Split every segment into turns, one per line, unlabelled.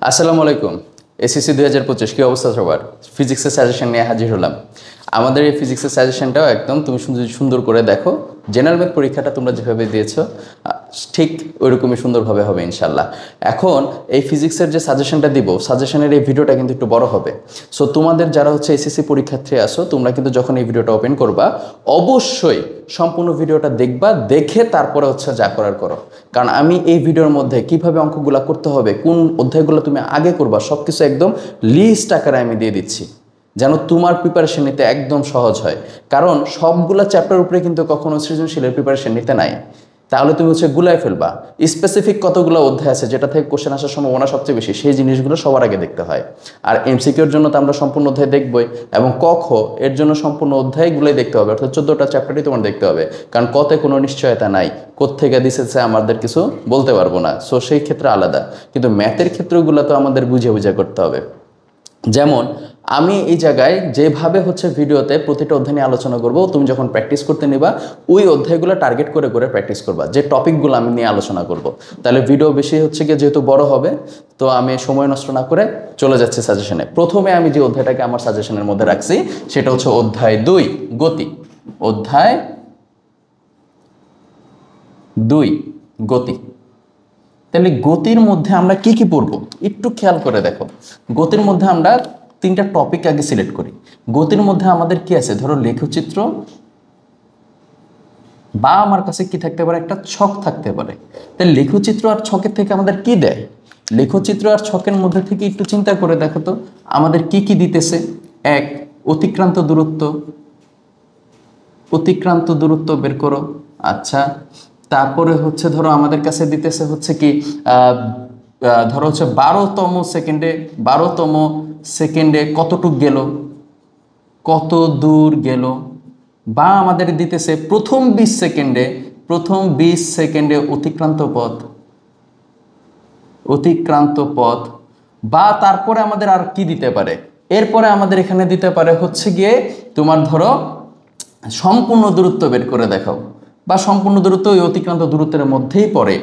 আসসালামু আলাইকুম। এসএসসি 2025 কি অবস্থা সবার? ফিজিক্সের সাজেশন নিয়ে হাজির হলাম। আমাদের এই ফিজিক্সের সাজেশনটাও একদম তুমি সুন্দর করে দেখো। জেনারেল ম্যাথ পরীক্ষাটা তোমরা যেভাবে দিয়েছো ঠিক ওইরকমই সুন্দরভাবে হবে ইনশাল্লাহ। এখন এই ফিজিক্সের যে সাজেশনটা দিব, সাজেশনের এই ভিডিওটা কিন্তু একটু বড় হবে। সো তোমাদের যারা হচ্ছে এসএসসি পরীক্ষার্থী আসো, তোমরা কিন্তু যখন এই ভিডিওটা ওপেন করবা অবশ্যই সম্পূর্ণ ভিডিওটা দেখবা, দেখে তারপরে হচ্ছে যা করার করো। কারণ আমি এই ভিডিওর মধ্যে কিভাবে অঙ্কগুলো করতে হবে, কোন অধ্যায়গুলো তুমি আগে করবা, সব কিছু একদম লিস্ট আকারে আমি দিয়ে দিচ্ছি, যেন তোমার প্রিপারেশন নিতে একদম সহজ হয়। কারণ সবগুলো চ্যাপ্টার উপরে কিন্তু কখনো সৃজনশীলের প্রিপারেশন নিতে নাই, তাহলে তুমি হচ্ছে গুলায় ফেলবা। স্পেসিফিক কতগুলো অধ্যায় আছে যেটা থেকে কোশ্চেন আসার সম্ভাবনা সবচেয়ে বেশি, সেই জিনিসগুলো সবার আগে দেখতে হয়। আর এমসিকিউর জন্য তো আমরা সম্পূর্ণ অধ্যায় দেখবই, এবং ক খ এর জন্য সম্পূর্ণ অধ্যায়গুলোই দেখতে হবে, অর্থাৎ 14টা চ্যাপ্টারই তোমার দেখতে হবে। কারণ কতে কোনো নিশ্চয়তা নাই, কোত্থেকে দিতেছে আমাদের কিছু বলতে পারবো না। সো সেই ক্ষেত্রে আলাদা, কিন্তু ম্যাথের ক্ষেত্রগুলো তো আমাদের বুঝে বুঝে করতে হবে। যেমন আমি এই জায়গায় যেভাবে হচ্ছে ভিডিওতে প্রতিটা অধ্যায় নিয়ে আলোচনা করব, তুমি যখন প্র্যাকটিস করতে নিবা ওই অধ্যায়গুলো টার্গেট করে করে প্র্যাকটিস করবা, যে টপিকগুলো আমি নিয়ে আলোচনা করব। তাহলে ভিডিও বেশি হচ্ছে গিয়ে যেহেতু বড় হবে, তো আমি সময় নষ্ট না করে চলে যাচ্ছি সাজেশনে। প্রথমে আমি যে অধ্যায়টাকে আমার সাজেশনের মধ্যে রাখছি সেটা হচ্ছে অধ্যায় 2 গতি। অধ্যায় 2 গতি। তাহলে গতির মধ্যে আমরা কি কি পড়বো একটু খেয়াল করে দেখো। গতির মধ্যে আমরা 3টা টপিক আগে সিলেক্ট করি। গতির মধ্যে আমাদের কি আছে, ধরো লেখচিত্র, বা আমার কাছে কি থাকতে পারে, একটা ছক থাকতে পারে। তাহলে লেখচিত্র আর ছকের থেকে আমাদের কি দেয়, লেখচিত্র আর ছকের মধ্যে থেকে একটু চিন্তা করে দেখো তো আমাদের কি কি দিতেছে। এক, অতিক্রান্ত দূরত্ব, অতিক্রান্ত দূরত্ব বের করো। আচ্ছা, তারপরে হচ্ছে ধরো আমাদের কাছে দিতেছে হচ্ছে কি ধরো হচ্ছে 12তম সেকেন্ডে, 12তম সেকেন্ডে কতটুক গেল, কত দূর গেল। বা আমাদের দিতেছে প্রথম 20 সেকেন্ডে, প্রথম 20 সেকেন্ডে অতিক্রান্ত পথ, অতিক্রান্ত পথ। বা তারপরে আমাদের আর কি দিতে পারে, এরপরে আমাদের এখানে দিতে পারে হচ্ছে গিয়ে তোমার ধরো সম্পূর্ণ দূরত্ব বের করে দেখাও, বা সম্পূর্ণ দূরত্ব ওই অতিক্রান্ত দূরত্বের মধ্যেই পড়ে।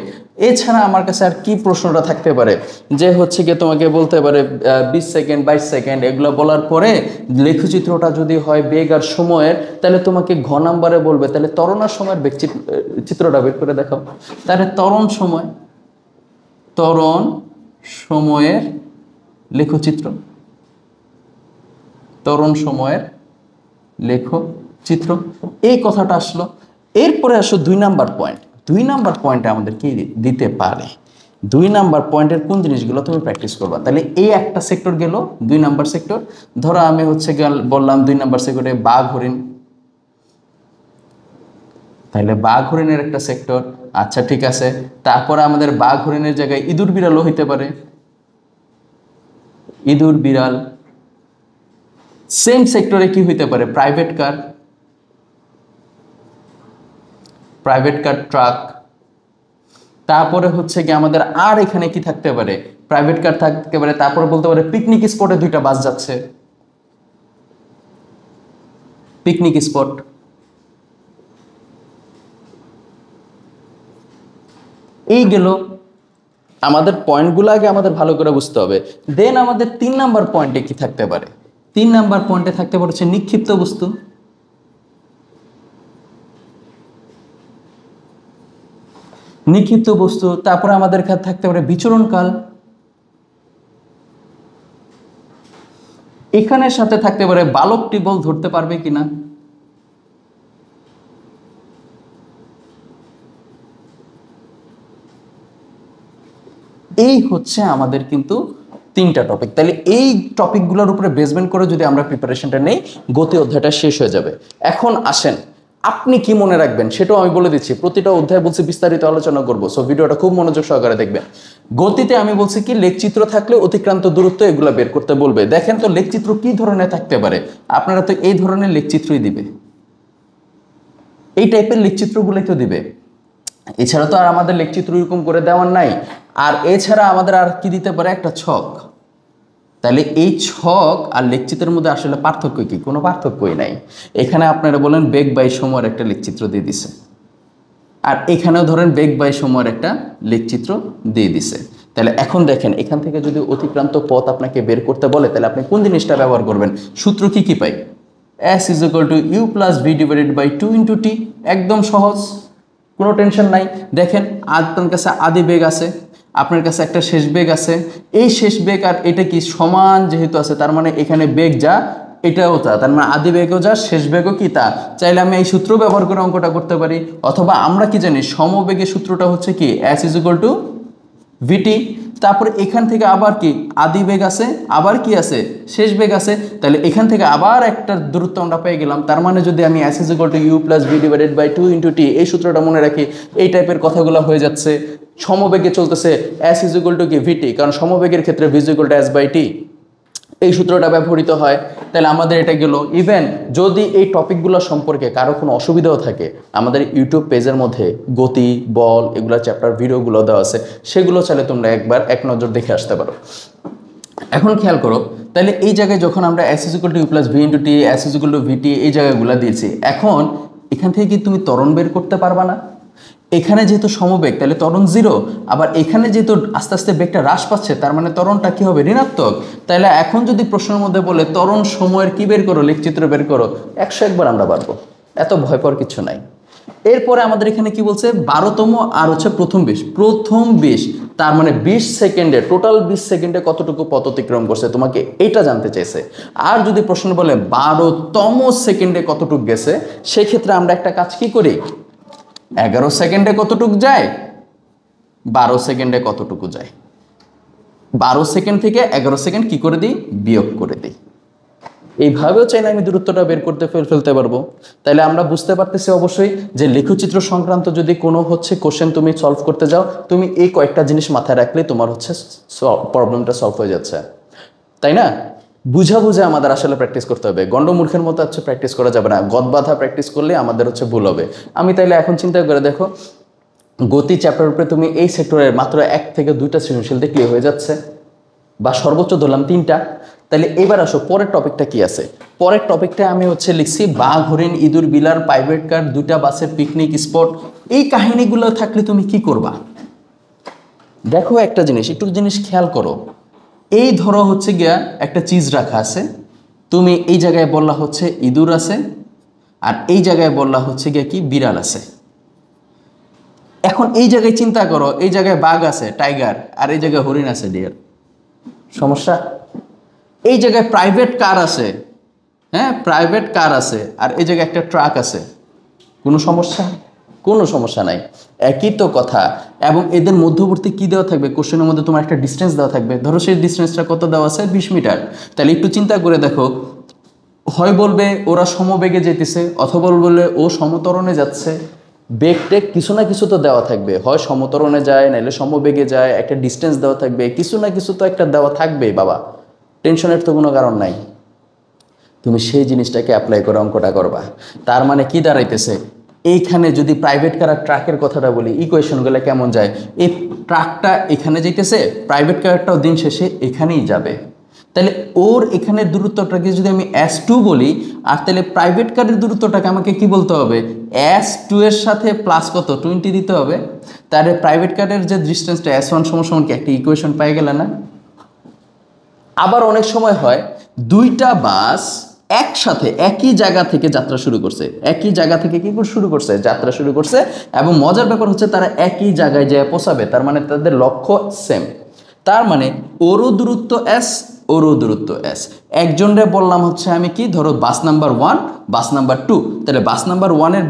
এছাড়া আমার কাছে আর কি প্রশ্নটা থাকতে পারে, যে হচ্ছে গিয়ে তোমাকে বলতে পারে 20 সেকেন্ড 22 সেকেন্ড এগুলো বলার পরে লেখচিত্রটা যদি হয় বেগ আর সময়ের, তাহলে তোমাকে ঘ নাম্বারে বলবে তাহলে ত্বরণ আর সময়ের বেগ চিত্রটা বের করে দেখাও। তাহলে ত্বরণ সময়, ত্বরণ সময়ের লেখচিত্র, ত্বরণ সময়ের লেখচিত্র, এই কথাটা আসলো। এরপরে আসো 2 নাম্বার পয়েন্ট। 2 নাম্বার পয়েন্টে আমাদের কি দিতে পারে, 2 নাম্বার পয়েন্টের কোন জিনিসগুলো তুমি প্র্যাকটিস করবা। তাহলে এই একটা সেক্টর গেল, 2 নাম্বার সেক্টর। ধরো আমি হচ্ছে বললাম 2 নাম্বার সেক্টরে বাঘ হরিণ, তাহলে বাঘ হরিণের একটা সেক্টর। আচ্ছা ঠিক আছে, তারপরে আমাদের বাঘ হরিণের জায়গায় ইঁদুর বিড়ালও হইতে পারে, ইঁদুর বিড়াল। সেম সেক্টরে কি হইতে পারে, private car, private car truck. তারপরে হচ্ছে কি আমাদের আর এখানে কি থাকতে পারে, প্রাইভেট কার থাকতে পারে। তারপরে বলতে পারে পিকনিক স্পটে 2টা বাস যাচ্ছে, পিকনিক স্পট। এই গেল আমাদের পয়েন্টগুলো, আগে আমাদের ভালো করে বুঝতে হবে। দেন আমাদের 3 নাম্বার পয়েন্টে কি থাকতে পারে, 3 নাম্বার পয়েন্টে থাকতে পারে হচ্ছে নিক্ষিপ্ত বস্তু, নিক্ষিপ্ত বস্তু। তারপরে আমাদের থাকতে পারে বিচরণকাল, এখানের সাথে থাকতে পারে বালকটি বল ধরতে পারবে কিনা। এই হচ্ছে আমাদের কিন্তু 3টা টপিক। তাহলে এই টপিকগুলোর উপরে বেসমেন্ট করে যদি আমরা প্রিপারেশনটা নেই, গতি অধ্যায়টা শেষ হয়ে যাবে। এখন আসেন আপনি কি মনে রাখবেন সেটাও আমি বলে দিচ্ছি। প্রতিটা অধ্যায় বলছি বিস্তারিত আলোচনা করবো, সো ভিডিওটা খুব মনোযোগ সহকারে দেখবেন। গতিতে আমি বলছি কি লেখচিত্র থাকলে অতিক্রান্ত দূরত্ব এগুলো বের করতে বলবে। দেখেন তো লেখচিত্র কি ধরনের থাকতে পারে, আপনারা তো এই ধরনের লেখচিত্রই দিবে, এই টাইপের লেখচিত্রগুলোই তো দিবে। এছাড়া তো আর আমাদের লেখচিত্র এরকম করে দেওয়ার নাই। আর এছাড়া আমাদের আর কি দিতে পারে, একটা ছক। তাহলে এই ছক আর লেখচিত্রের মধ্যে আসলে পার্থক্য কি, কোনো পার্থক্যই নাই। এখানে আপনারা বলেন বেগ বাই সময়ের একটা লেখচিত্র দিয়ে দিছে, আর এখানেও ধরেন বেগ বাই সময়ের একটা লেখচিত্র দিয়ে দিছে। তাহলে এখন দেখেন এখান থেকে যদি অতিক্রান্ত পথ আপনাকে বের করতে বলে তাহলে আপনি কোন জিনিসটা ব্যবহার করবেন? সূত্র কি পাই? s = u + v / 2 × t। একদম সহজ, কোনো টেনশন নাই। দেখেন আপনার কাছে আদি বেগ আছে, আপনার কাছে একটা শেষ বেগ আছে, এই শেষ বেগ আর এটা কি সমান যেহেতু আছে, তার মানে এখানে বেগ যা এটাও তা, তার মানে আদি বেগও যা শেষ বেগও কি তা। চাইলে আমি এই সূত্র ব্যবহার করে অঙ্কটা করতে পারি, অথবা আমরা কি জানি সমবেগের সূত্রটা হচ্ছে কি s = vt। তারপরে এখান থেকে আবার কি আদি বেগ আছে, আবার কি আছে শেষ বেগ আছে, তাহলে এখান থেকে আবার একটা দূরত্ব আমরা পেয়ে গেলাম। তার মানে যদি আমি s = u + v / 2 × t এই সূত্রটা মনে রাখি, এই টাইপের কথাগুলো হয়ে যাচ্ছে। সমবেগে চলতেছে s = কি vt, কারণ সমবেগের ক্ষেত্রে v = s/t, এই সূত্রটা ব্যবহৃত হয়। তাহলে আমাদের এটা গেল। ইভেন যদি এই টপিকগুলো সম্পর্কে কারো কোনো অসুবিধাও থাকে, আমাদের ইউটিউব পেজের মধ্যে গতি, বল এগুলো চ্যাপ্টার ভিডিওগুলো দেওয়া আছে, সেগুলো চাইলে তোমরা একবার এক নজর দেখে আসতে পারো। এখন খেয়াল করো, তাহলে এই জায়গায় যখন আমরা s = u + v × t, s = vt এই জায়গাগুলো দিয়েছি, এখন এখান থেকে কি তুমি ত্বরণ বের করতে পারবা না? এখানে যেহেতু সমবেগ তাহলে ত্বরণ 0, আবার এখানে যেহেতু আস্তে আস্তে বেগটা হ্রাস পাচ্ছে, তার মানে ত্বরণটা কি হবে? ঋণাত্মক। তাহলে এখন যদি প্রশ্নের মধ্যে বলে ত্বরণ সময়ের কি বের করো, লেখচিত্র বের করো, 101 বার আমরা পারবো, এত ভয় পাওয়ার কিছু নাই। এরপরে আমাদের এখানে কি বলছে? 12তম আর হচ্ছে প্রথম 20, তার মানে 20 সেকেন্ডে, টোটাল 20 সেকেন্ডে কতটুকু পথ অতিক্রম করছে তোমাকে এটা জানতে চাইছে। আর যদি প্রশ্ন বলে 12তম সেকেন্ডে কতটুকু গেছে, সেই ক্ষেত্রে আমরা একটা কাজ কি করি, 11 সেকেন্ডে কতটুকু যায়, 12 সেকেন্ডে কতটুকু যায়, 12 সেকেন্ড থেকে 11 সেকেন্ড কি করে দিই, বিয়োগ করে দিই। এইভাবেও চাইলে আমি দূরত্বটা বের করতে ফেলতে পারবো। তাহলে আমরা বুঝতে পারতেছি অবশ্যই যে লেখচিত্র সংক্রান্ত যদি কোনো হচ্ছে কোশ্চেন তুমি সলভ করতে যাও, তুমি এই কয়েকটা জিনিস মাথায় রাখলে তোমার হচ্ছে প্রবলেমটা সলভ হয়ে যাচ্ছে, তাই না? বুঝা আমাদের আসলে প্র্যাকটিস করতে হবে, গন্ডমূর্খের মতো হচ্ছে প্র্যাকটিস করা যাবে না। গদবাধা প্র্যাকটিস করলে আমাদের হচ্ছে ভুল হবে। আমি তাইলে এখন চিন্তা করে দেখো, গতি চ্যাপ্টার উপরে তুমি এই সেক্টরের মাত্র 1 থেকে 2টা সৃজনশীল দেখলে হয়ে যাচ্ছে, বা সর্বোচ্চ ধরলাম 3টা। তাহলে এবার আসো পরের টপিকটা কি আছে। পরের টপিকটা আমি হচ্ছে লিখছি বাঘ, হরিণ, ইঁদুর, বিলার, প্রাইভেট কার, 2টা বাসের পিকনিক স্পট। এই কাহিনীগুলো থাকলে তুমি কি করবা? দেখো একটা জিনিস, একটু জিনিস খেয়াল করো। এই ধরো হচ্ছে গিয়া একটা চিজ রাখা আছে, তুমি এই জায়গায় বললা হচ্ছে ইঁদুর আছে, আর এই জায়গায় বললা হচ্ছে গিয়া কি বিড়াল আছে। এখন এই জায়গায় চিন্তা করো, এই জায়গায় বাঘ আছে, টাইগার, আর এই জায়গায় হরিণ আছে, ডিয়ার। সমস্যা? এই জায়গায় প্রাইভেট কার আছে, হ্যাঁ প্রাইভেট কার আছে, আর এই জায়গায় একটা ট্রাক আছে, কোনো সমস্যা? কোনো সমস্যা নাই, একই তো কথা। এবং এদের মধ্যবর্তী কি দেওয়া থাকবে, কোশ্চেনের মধ্যে তোমার একটা ডিস্টেন্স দেওয়া থাকবে। ধরো সেই ডিস্টেন্সটা কত দেওয়া আছে, 20 মিটার। তাহলে একটু চিন্তা করে দেখো, হয় বলবে ওরা সমবেগে যেতেছে, অথবা বলবে ও সমতরণে যাচ্ছে। বেগ টেক কিছু না কিছু তো দেওয়া থাকবে, হয় সমতরণে যায়, নাহলে সমবেগে যায়, একটা ডিস্টেন্স দেওয়া থাকবে, কিছু না কিছু তো একটা দেওয়া থাকবে। বাবা টেনশনের তো কোনো কারণ নাই, তুমি সেই জিনিসটাকে অ্যাপ্লাই করে অঙ্কটা করবা। তার মানে কি দাঁড়াইতেছে, এইখানে যদি প্রাইভেট কার আর ট্রাকের কথাটা বলি, ইকুয়েশনগুলো কেমন যায়, এই ট্রাকটা এখানে যাইতেছে, প্রাইভেট কারটাও দিন শেষে এখানেই যাবে। তাহলে ওর এখানের দূরত্বটাকে যদি আমি S2 বলি, আর তাহলে প্রাইভেট কারের দূরত্বটাকে আমাকে কি বলতে হবে, S2 এর সাথে প্লাস কত 20 দিতে হবে। তাহলে প্রাইভেট কারের যে ডিস্টেন্সটা S1 সমান কি একটা ইকুয়েশন পাই গেলে না? আবার অনেক সময় হয় 2টা বাস একসাথে একই জায়গা থেকে যাত্রা শুরু করছে, একই জায়গা থেকে কি শুরু করছে, যাত্রা শুরু করছে, এবং মজার ব্যাপার হচ্ছে তারা একই জায়গায় যেয়ে পৌঁছাবে, তার মানে তাদের লক্ষ্য সেম। তার মানে ওরও দূরত্ব S, ওরও দূরত্ব S। একজনরে বললাম হচ্ছে আমি কি, ধরো বাস নাম্বার 1, বাস নাম্বার 2, তাহলে বাস নাম্বার 1 এর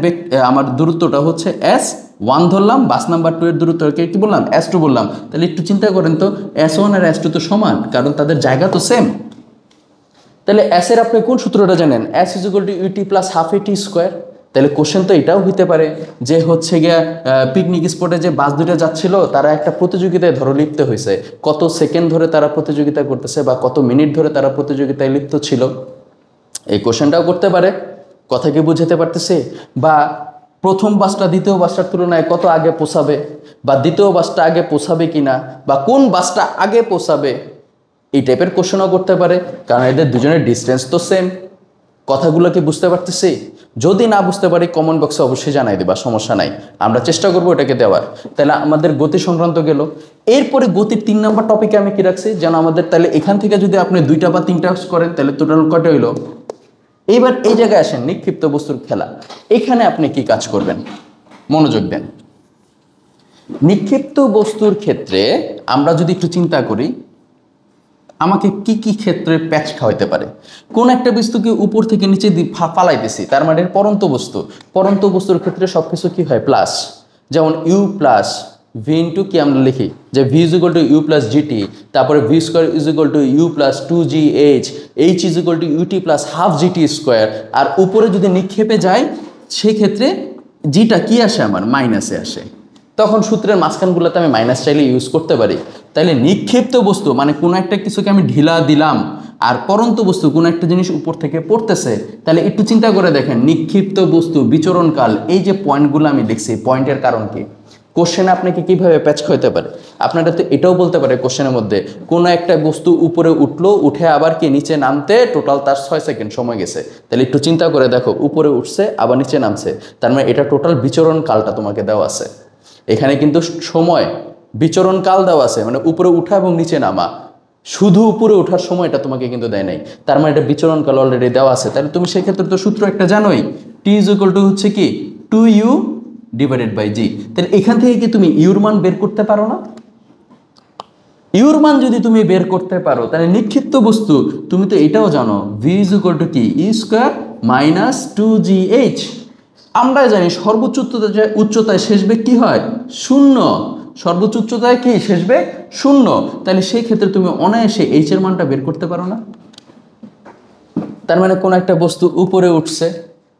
আমার দূরত্বটা হচ্ছে S1 ধরলাম, বাস নাম্বার 2 এর দূরত্বকে কি বললাম, S2 বললাম। তাহলে একটু চিন্তা করেন তো, S1 আর S2 তো সমান, কারণ তাদের জায়গা তো সেম। তাহলে S এর আপনি কোন সূত্রটা জানেন, S = ut + ½ at²। তাহলে কোশ্চেন তো এটাও হইতে পারে যে হচ্ছে গিয়া পিকনিক স্পটে যে বাস দুটো যাচ্ছিল, তারা একটা প্রতিযোগিতায় ধরো লিপ্ত হয়েছে, কত সেকেন্ড ধরে তারা প্রতিযোগিতা করতেছে বা কত মিনিট ধরে তারা প্রতিযোগিতায় লিপ্ত ছিল, এই কোশ্চেনটাও করতে পারে। কথা কি বুঝতে পারতেছে? বা প্রথম বাসটা দ্বিতীয় বাসটার তুলনায় কত আগে পৌঁছাবে, বা দ্বিতীয় বাসটা আগে পৌঁছাবে কিনা, বা কোন বাসটা আগে পৌঁছাবে, এই টাইপের কোশ্চেনও করতে পারে, কারণ এদের দুজনের ডিস্টেন্স তো সেম। কথাগুলো কি বুঝতে পারতেছি? যদি না বুঝতে পারি কমেন্ট বক্সে অবশ্যই জানাই দেবা, সমস্যা নাই, আমরা চেষ্টা করবো এটাকে দেওয়ার। তাহলে আমাদের গতি সংক্রান্ত গেল। এরপরে গতির 3 নম্বর টপিকে আমি কি রাখছি যেন আমাদের, তাহলে এখান থেকে যদি আপনি 2টা বা 3টা করেন তাহলে টোটাল কয়টা হইল। এইবার এই জায়গায় আসেন নিক্ষিপ্ত বস্তুর খেলা। এখানে আপনি কি কাজ করবেন, মনোযোগ দেন। নিক্ষিপ্ত বস্তুর ক্ষেত্রে আমরা যদি একটু চিন্তা করি, আমাকে কি কি ক্ষেত্রে প্যাচ খাওয়াইতে পারে। কোন একটা বস্তুকে উপর থেকে নিচে ফালাইতেছি, তার মানে পরন্ত বস্তু। পরন্ত বস্তুর ক্ষেত্রে সবকিছু কি হয়, প্লাস। যেমন ইউ প্লাস ভি ইন্টু কি আমরা লিখি যে V is equal to U plus GT, তারপরে V square is equal to U plus 2gh, H is equal to UT plus half GT square. আর উপরে যদি নিক্ষেপে যায় সেক্ষেত্রে জিটা কি আসে, আমার মাইনাসে আসে। তখন সূত্রের মাঝখানগুলোতে আমি মাইনাস চাইলে ইউজ করতে পারি। তাইলে নিক্ষিপ্ত বস্তু মানে কোনো একটা কিছুকে আমি ঢিলা দিলাম, আর পরন্ত বস্তু কোনো একটা জিনিস উপর থেকে পড়তেছে। তাহলে একটু চিন্তা করে দেখেন, নিক্ষিপ্ত বস্তু বিচরণকাল, এই যে পয়েন্টগুলো আমি দেখছি, পয়েন্টের কারণ কি। কোশ্চেনে আপনাকে কিভাবে প্যাচ খাইতে পারে, আপনারা তো এটাও বলতে পারে কোশ্চেনের মধ্যে কোনো একটা বস্তু উপরে উঠলো, উঠে আবার কি নিচে নামতে টোটাল তার 6 সেকেন্ড সময় গেছে। তাহলে একটু চিন্তা করে দেখো, উপরে উঠছে আবার নিচে নামছে, তার মানে এটা টোটাল বিচরণ কালটা তোমাকে দেওয়া আছে। এখানে কিন্তু সময় বিচরণ কাল দেওয়া আছে, মানে উপরে উঠা এবং নিচে নামা, শুধু উপরে ওঠার সময় এটা তোমাকে কিন্তু দেয় নাই, তার মানে এটা বিচরণ কাল অলরেডি দেওয়া আছে। তাহলে তুমি সেক্ষেত্রে তো সূত্র একটা জানোই, টি ইজ ইকুয়াল টু হচ্ছে কি 2u ডিভাইডেড বাই জি। তাহলে এখান থেকে কি তুমি ইউর মান বের করতে পারো না? ইউর মান যদি তুমি বের করতে পারো তাহলে নিক্ষিপ্ত বস্তু তুমি তো এটাও জানো, ভি ইজ ইকুয়াল টু কি ই স্কোয়ার মাইনাস 2gh। আমরা জানি সর্বোচ্চ উচ্চতায় শেষ বেগ কি হয়, 0। সর্বোচ্চ উচ্চতায় কি শেষ বেগ 0। তাহলে সেই ক্ষেত্রে তুমি অনায়াসে এইচ এর মানটা বের করতে পারো না? তার মানে কোন একটা বস্তু উপরে উঠছে,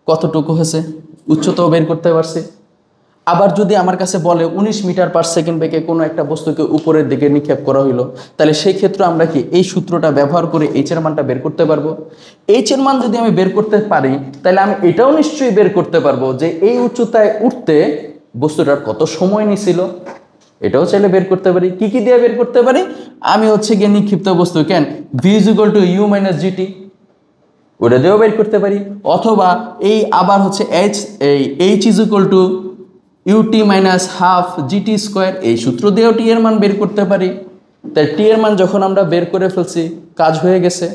কতটুকু হয়েছে, উচ্চতাও বের করতে পারছে। আবার যদি আমার কাছে বলে 19 মিটার পার সেকেন্ড বেগে কোনো একটা বস্তুকে উপরের দিকে নিক্ষেপ করা হইলো, তাহলে সেই ক্ষেত্রে আমরা কি এই সূত্রটা ব্যবহার করে এইচ এর মানটা বের করতে পারবো। এইচ এর মান যদি আমি বের করতে পারি তাহলে আমি এটাও নিশ্চয়ই বের করতে পারবো যে এই উচ্চতায় উঠতে বস্তুটার কত সময় নিছিল, এটাও চাইলে বের করতে পারি। কি কি দিয়ে বের করতে পারি, আমি হচ্ছে গিয়ে নিক্ষিপ্ত বস্তু কেন V is equal to U minus GT, ওটা দিয়েও বের করতে পারি। অথবা এই আবার হচ্ছে H is equal to UT minus half GT square, এই সূত্র দিয়েও টি এর মান বের করতে পারি। তাই টি এর মান যখন আমরা বের করে ফেলছি, কাজ হয়ে গেছে।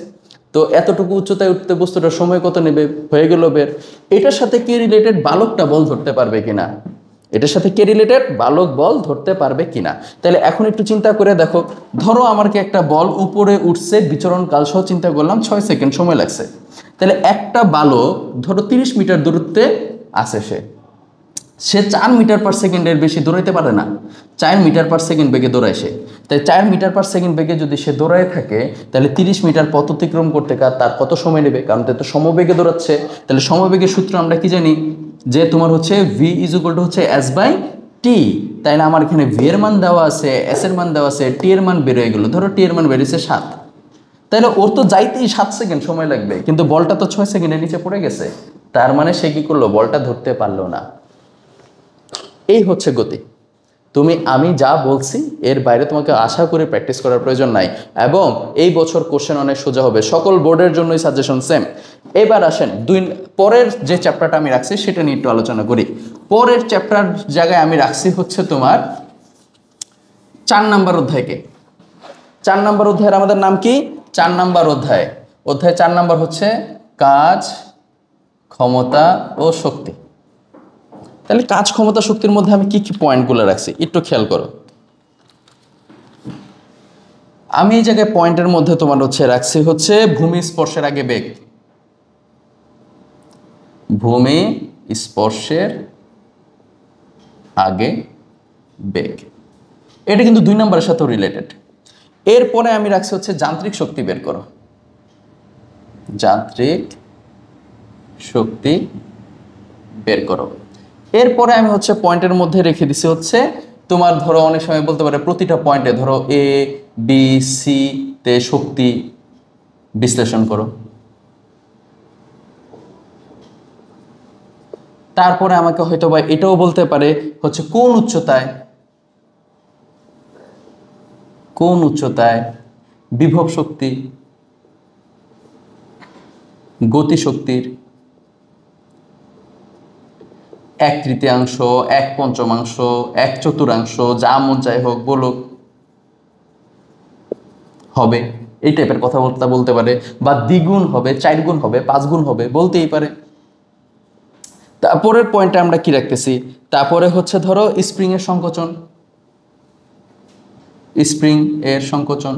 তো এতটুকু উচ্চতায় উঠতে বস্তুটার সময় কত নেবে, হয়ে গেল বের। এটার সাথে কি রিলেটেড, বালকটা বল ধরতে পারবে কিনা, এটার সাথে কে রিলেটেড, বালক বল ধরতে পারবে কিনা। তাহলে এখন একটু চিন্তা করে দেখো, ধরো আমাকে একটা বল উপরে উঠছে, বিচরণ কাল সহ চিন্তা করলাম 6 সেকেন্ড সময় লাগছে। তাহলে একটা বালক ধরো 30 মিটার দূরত্বে আছে, সে 4 মিটার পার সেকেন্ডের বেশি দৌড়াইতে পারে না, 4 মিটার পার সেকেন্ড বেগে দৌড়ায় সে। তাই 4 মিটার পার সেকেন্ড বেগে যদি সে দৌড়ায় থাকে তাহলে 30 মিটার পথ অতিক্রম করতে তার কত সময় নেবে, কারণ তো সমবেগে দৌড়াচ্ছে। তাহলে সমবেগের সূত্র আমরা কি জানি, যে তোমার হচ্ছে ভি ইজ ইকুয়াল টু হচ্ছে এস বাই টি। তাইলে আমার এখানে ভি এর মান দেওয়া আছে, এস এর মান দেওয়া আছে, টি এর মান বের হয়ে গেল, ধরো টি এর মান বেরিয়েছে 7। তাহলে ওর তো যাইতেই 7 সেকেন্ড সময় লাগবে, কিন্তু বলটা তো 6 সেকেন্ডের নিচে পড়ে গেছে, তার মানে সে কি করলো, বলটা ধরতে পারলো না। এই হচ্ছে গতি। আমি যা বলছি এর বাইরে তোমাকে আশা করে প্র্যাকটিস করার প্রয়োজন নাই, এবং এই বছর কোশ্চেন অনেক সোজা হবে, সকল বোর্ডের জন্যই সাজেশন সেম। এবার আসেন পরের যে চ্যাপ্টারটা আমি রাখছি সেটা নিয়ে একটু আলোচনা করি। পরের চ্যাপ্টার জায়গায় আমি রাখছি হচ্ছে তোমার 4 নম্বর অধ্যায়কে। 4 নম্বর অধ্যায়ের আমাদের নাম কি, 4 নম্বর অধ্যায় 4 নম্বর হচ্ছে কাজ, ক্ষমতা ও শক্তি। তাহলে কাজ, ক্ষমতা, শক্তির মধ্যে আমি কি কি পয়েন্টগুলো রাখছি একটু খেয়াল করো। আমি এই জায়গায় পয়েন্টের মধ্যে তোমার হচ্ছে রাখছি হচ্ছে ভূমি স্পর্শের আগে বেগ, ভূমি স্পর্শের আগে বেগ, এটা কিন্তু 2 নম্বরের সাথে রিলেটেড। এরপরে আমি রাখছি হচ্ছে যান্ত্রিক শক্তি বের করো, যান্ত্রিক শক্তি বের করো। এরপরে আমি হচ্ছে পয়েন্টের মধ্যে রেখে দিছি হচ্ছে তোমার, ধরো অনেক সময় বলতে পারে প্রতিটা পয়েন্টে ধরো এ বি সি তে শক্তি বিশ্লেষণ করো। তারপরে আমাকে হয়তো বা এটাও বলতে পারে হচ্ছে কোন উচ্চতায় বিভব শক্তি, গতি শক্তির 1/3, 1/5, 1/4, যা মন চাই হোক বলুক, হবে এই টাইপের কথাবার্তা বলতে পারে, বা দ্বিগুণ হবে, 4 গুণ হবে, 5 গুণ হবে বলতেই পারে। তারপরের পয়েন্টে আমরা কি রাখতেছি, তারপরে হচ্ছে ধরো স্প্রিং এর সংকোচন, স্প্রিং এর সংকোচন,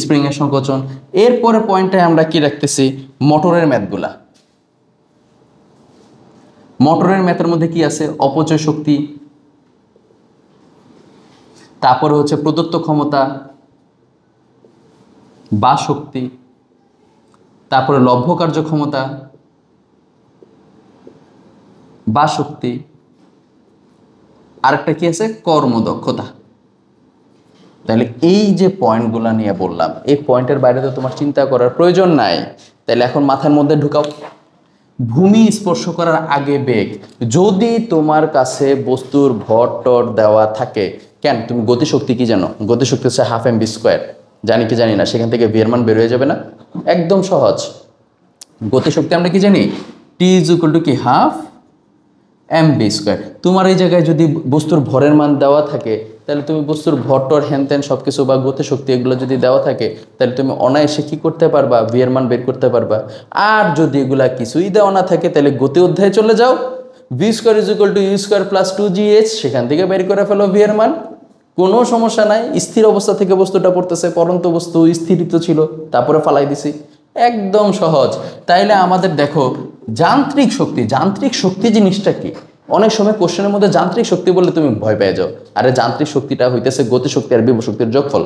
স্প্রিং এর সংকোচন। এরপরে পয়েন্টে আমরা কি রাখতেছি, মোটরের ম্যাথগুলা। মোটরের ম্যাথের মধ্যে কি আছে, অপচয় শক্তি, তারপরে হচ্ছে প্রদত্ত ক্ষমতা বা শক্তি, তারপরে লভ্য কার্যক্ষমতা বা শক্তি, আরেকটা কি আছে, কর্মদক্ষতা। তাহলে এই যে পয়েন্টগুলো নিয়ে বললাম, এই পয়েন্টের বাইরে তো তোমার চিন্তা করার প্রয়োজন নাই। তাহলে এখন মাথার মধ্যে ঢুকাও, ভূমি স্পর্শ করার আগে বেগ। যদি তোমার কাছে বস্তুর ভর টর দেওয়া থাকে, কেন তুমি গতিশক্তি কি জানো, গতিশক্তি হচ্ছে 1/2 mv², জানি কি জানি না, সেখান থেকে ভি এর মান বের হয়ে যাবে না, একদম সহজ। গতিশক্তি আমরা কি জানি, টি ইজ ইকুয়াল টু কি 1/2 mv²। তোমার এই জায়গায় যদি বস্তুর ভরের মান দেওয়া থাকে, তাহলে তুমি বস্তুর ভর টর হ্যান ত্যান সব কিছু বা গতিশক্তি এগুলো যদি দেওয়া থাকে, তাহলে তুমি অনায়াসে কী করতে পারবা, ভি এর মান বের করতে পারবা। আর যদি এগুলা কিছুই দেওয়া না থাকে, তাহলে গতি অধ্যায়ে চলে যাও, v² is equal two u² plus 2gh, সেখান থেকে বের করে ফেলো ভি এর মান, কোনো সমস্যা নাই। স্থির অবস্থা থেকে বস্তুটা পড়তেছে, পরন্ত বস্তু স্থিরিত ছিল, তারপরে ফালাই দিছি, একদম সহজ। তাইলে আমাদের দেখো যান্ত্রিক শক্তি, যান্ত্রিক শক্তি জিনিসটা কি, অনেক সময় কোশ্চেনের মধ্যে যান্ত্রিক শক্তি বললে তুমি ভয় পেয়ে যাও। আরে যান্ত্রিক শক্তিটা হইতেছে গতিশক্তি আর বিভব শক্তির যোগফল,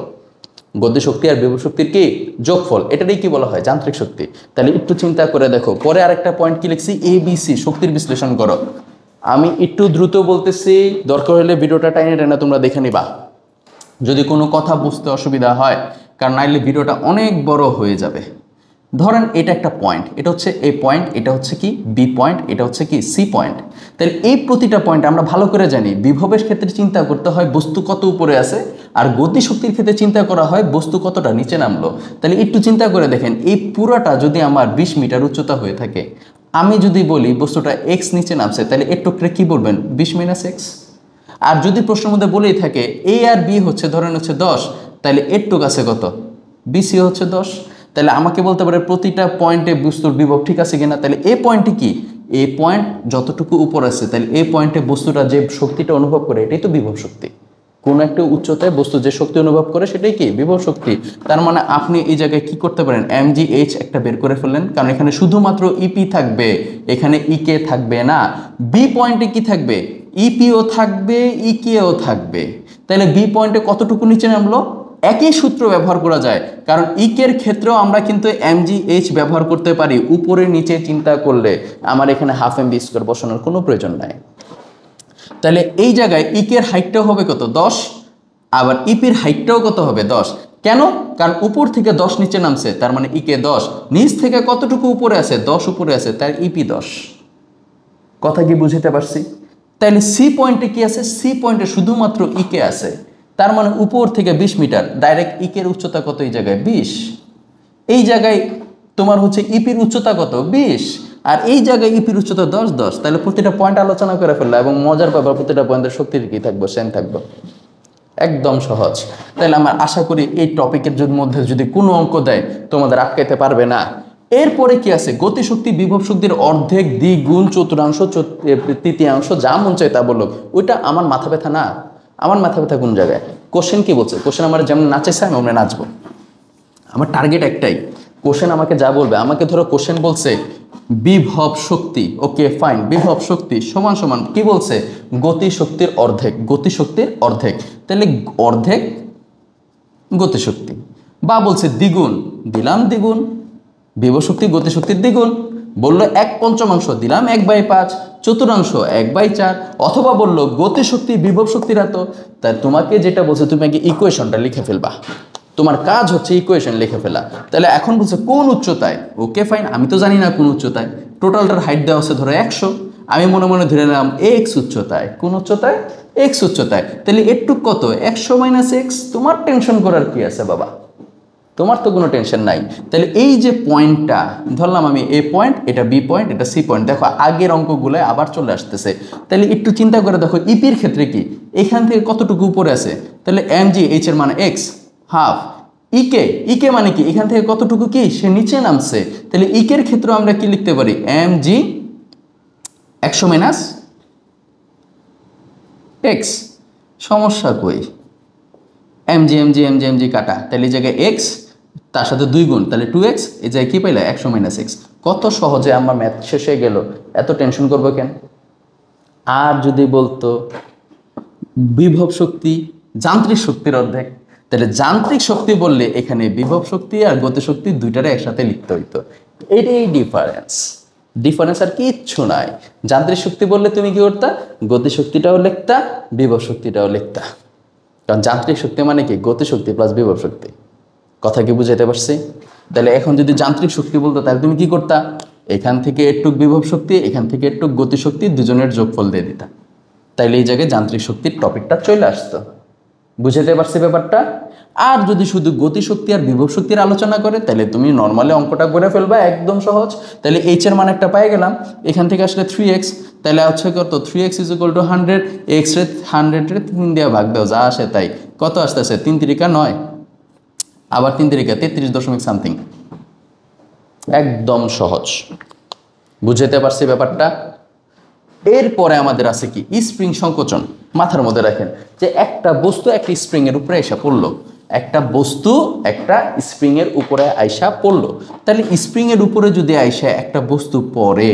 গতিশক্তি আর বিভব শক্তির কি যোগফল, এটারই কি বলা হয় যান্ত্রিক শক্তি। তাহলে একটু চিন্তা করে দেখো, পরে আরেকটা পয়েন্ট কি লিখছি, ABC, শক্তির বিশ্লেষণ করো। আমি একটু দ্রুত বলতেছি, দরকার হলে ভিডিওটা টাইনে টাইনে তোমরা দেখে নিবা যদি কোনো কথা বুঝতে অসুবিধা হয়, কারণ নাইলে ভিডিওটা অনেক বড় হয়ে যাবে। ধরেন এটা একটা পয়েন্ট, এটা হচ্ছে এ পয়েন্ট, এটা হচ্ছে কি বি পয়েন্ট, এটা হচ্ছে কি সি পয়েন্ট। তাহলে এই প্রতিটা পয়েন্ট আমরা ভালো করে জানি, বিভবের ক্ষেত্রে চিন্তা করতে হয় বস্তু কত উপরে আছে, আর গতিশক্তির ক্ষেত্রে চিন্তা করা হয় বস্তু কতটা নিচে নামলো। তাহলে একটু চিন্তা করে দেখেন, এই পুরাটা যদি আমার 20 মিটার উচ্চতা হয়ে থাকে, আমি যদি বলি বস্তুটা x নিচে নামছে, তাহলে এর টুকরে কি বলবেন, 20 - x। আর যদি প্রশ্নের মধ্যে বলেই থাকে এ আর বি হচ্ছে ধরেন হচ্ছে 10, তাহলে এর টুক আছে কত, BC হচ্ছে 10। তাহলে আমাকে বলতে পারে প্রতিটা পয়েন্টে বস্তুর বিভব ঠিক আছে কিনা। তাহলে এই পয়েন্টটি কি, এই পয়েন্ট যতটুকু উপর আছে, তাহলে এই পয়েন্টে বস্তুটা যে শক্তিটা অনুভব করে এটাই তো বিভব শক্তি। কোনো একটা উচ্চতায় বস্তু যে শক্তি অনুভব করে সেটাই কি বিভব শক্তি। তার মানে আপনি এই জায়গায় কি করতে পারেন, mgh একটা বের করে ফেললেন, কারণ এখানে শুধুমাত্র ইপি থাকবে, এখানে ইকে থাকবে না। বি পয়েন্টে কি থাকবে, ইপিও থাকবে, ইকেও থাকবে। তাহলে বি পয়েন্টে কতটুকু নিচে নামলো, একই সূত্র ব্যবহার করা যায়, কারণ ইকের ক্ষেত্রেও আমরা কিন্তু mgh ব্যবহার করতে পারি। উপরে নিচে চিন্তা করলে আমার এখানে 1/2 mv² বসানোর কোনো প্রয়োজন নাই। তাহলে এই জায়গায় ইকের হাইটটাও হবে কত, 10, আবার ইপির হাইটটাও কত হবে, 10। কেন, কারণ উপর থেকে 10 নিচে নামছে, তার মানে ইকে 10, নিচ থেকে কতটুকু উপরে আছে, 10 উপরে আছে, তার ইপি 10। কথা কি বুঝতে পারছি। তাহলে সি পয়েন্টে কি আছে, সি পয়েন্টে শুধুমাত্র ইকে আছে, তার মানে উপর থেকে 20 মিটার, ডাইরেক্ট ইকের উচ্চতা কত এই জায়গায় 20, এই জায়গায় তোমার হচ্ছে ইপির উচ্চতা কত 20, আর এই জায়গায় ইপির উচ্চতা 10 10। তাহলে প্রতিটা পয়েন্ট আলোচনা করে ফেললো, এবং মজার ব্যাপার প্রতিটা পয়েন্টের শক্তির কি থাকবো, সেম থাকবো, একদম সহজ। তাহলে আমার আশা করি এই টপিকের মধ্যে যদি কোনো অঙ্ক দেয় তোমাদের আটকাইতে পারবে না। এরপরে কি আছে, গতিশক্তি বিভব শক্তির অর্ধেক, দ্বিগুণ, চতুর্থাংশ, তৃতীয়াংশ, যা মন চায় তা বললো। ওইটা আমার মাথা ব্যথা না, আমার মাথা ব্যথা কোন জায়গায়, কোশ্চেন কি বলছে, কোশ্চেন আমার যেমন নাচেছে আমি ওমনি নাচবো। আমার টার্গেট একটাই, কোশ্চেন আমাকে যা বলবে, আমাকে ধরো কোশ্চেন বলছে বিভব শক্তি, ওকে ফাইন, বিভব শক্তি সমান সমান কি বলছে, গতিশক্তির অর্ধেক, গতিশক্তির অর্ধেক, তাহলে অর্ধেক গতিশক্তি, বা বলছে দ্বিগুণ, দিলাম দ্বিগুণ, বিভব শক্তি গতিশক্তির দ্বিগুণ, বললো 1/5 দিলাম 1/5, চতুর্থাংশ 1/4, অথবা বললো গতিশক্তি বিভব শক্তির এত। তাই তোমাকে যেটা বলছে তুমি আগে ইকুয়েশনটা লিখে ফেলবা, তোমার কাজ হচ্ছে ইকুয়েশন লিখে ফেলা। তাহলে এখন বলছে কোন উচ্চতায়, ওকে ফাইন, আমি তো জানি না কোন উচ্চতায়, টোটালটার হাইট দেওয়া আছে ধরো 100, আমি মনে মনে ধরে নিলাম এক্স উচ্চতায়, কোন উচ্চতায়, এক্স উচ্চতায়। তাহলে একটু কত, 100 - x, তোমার টেনশন করার কি আছে বাবা, তোমার তো কোনো টেনশন নাই। তাহলে এই যে পয়েন্টটা ধরলাম আমি এ পয়েন্ট, এটা বি পয়েন্ট, এটা সি পয়েন্ট, দেখো আগের অঙ্কগুলো আবার চলে আসতেছে। তাহলে একটু চিন্তা করে দেখো ইপির ক্ষেত্রে কি এখান থেকে কতটুকু উপরে আছে, তাহলে এম জি এইচ এর মানে এক্স হাফ, ইকে ইকে মানে কি এখান থেকে কতটুকু কি সে নিচে নামছে, তাহলে ইকের ক্ষেত্রে আমরা কি লিখতে পারি এম জি 100 মাইনাস এক্স। সমস্যা কই, M G M G M G M G কাটা, তাহলে এই জায়গায় এক্স তার সাথে 2 গুণ, তাহলে 2x, এই জায়গায় কি পাইলে 100 মাইনাস এক্স। কত সহজে আমার ম্যাথ শেষ হয়ে গেল, এত টেনশন করবো কেন? আর যদি বলতো বিভব শক্তি যান্ত্রিক শক্তির অর্ধেক, তাহলে যান্ত্রিক শক্তি বললে এখানে বিভব শক্তি আর গতি শক্তি দুইটারে একসাথে লিখতে হইতো। এটাই ডিফারেন্স, ডিফারেন্স আর কিচ্ছু নাই। যান্ত্রিক শক্তি বললে তুমি কি করতা, গতি শক্তিটাও লিখতা, বিভব শক্তিটাও লিখতা। কারণ যান্ত্রিক শক্তি মানে কি গতি শক্তি প্লাস বিভব শক্তি। কথা কি বুঝাইতে পারছি? তাহলে এখন যদি যান্ত্রিক শক্তি বলতো তাহলে তুমি কি করতা, এখান থেকে একটু বিভব শক্তি, এখান থেকে একটু গতি শক্তি, দুজনের যোগফল দিয়ে দিতা, তাইলে এই জায়গায় যান্ত্রিক শক্তির টপিকটা চলে আসতো। বুঝাইতে পারছি ব্যাপারটা? আর যদি শুধু গতি শক্তি আর বিভব শক্তির আলোচনা করে তাহলে তুমি নর্মালি অঙ্কটা করে ফেলবা, একদম সহজ। তাহলে এইচ এর মান একটা পাই গেলাম, এখান থেকে আসলে 3x, তাহলে হচ্ছে কত 3x = 100, এক্স রে 100 রে 3 দিয়ে ভাগ দাও, যা আসে তাই। কত আসতেছে 3 3 9, আবার 3 3 33 দশমিক সামথিং। একদম সহজ, বুঝাইতে পারছি ব্যাপারটা? এরপরে আমাদের আছে কি স্প্রিং সংকোচন। মাথার মধ্যে রাখেন যে একটা বস্তু একটা স্প্রিং এর উপরে আইসা পড়লো, একটা বস্তু একটা স্প্রিং এর উপরে আইসা পড়লো, তাহলে স্প্রিং এর উপরে যদি আইসা একটা বস্তু পড়ে,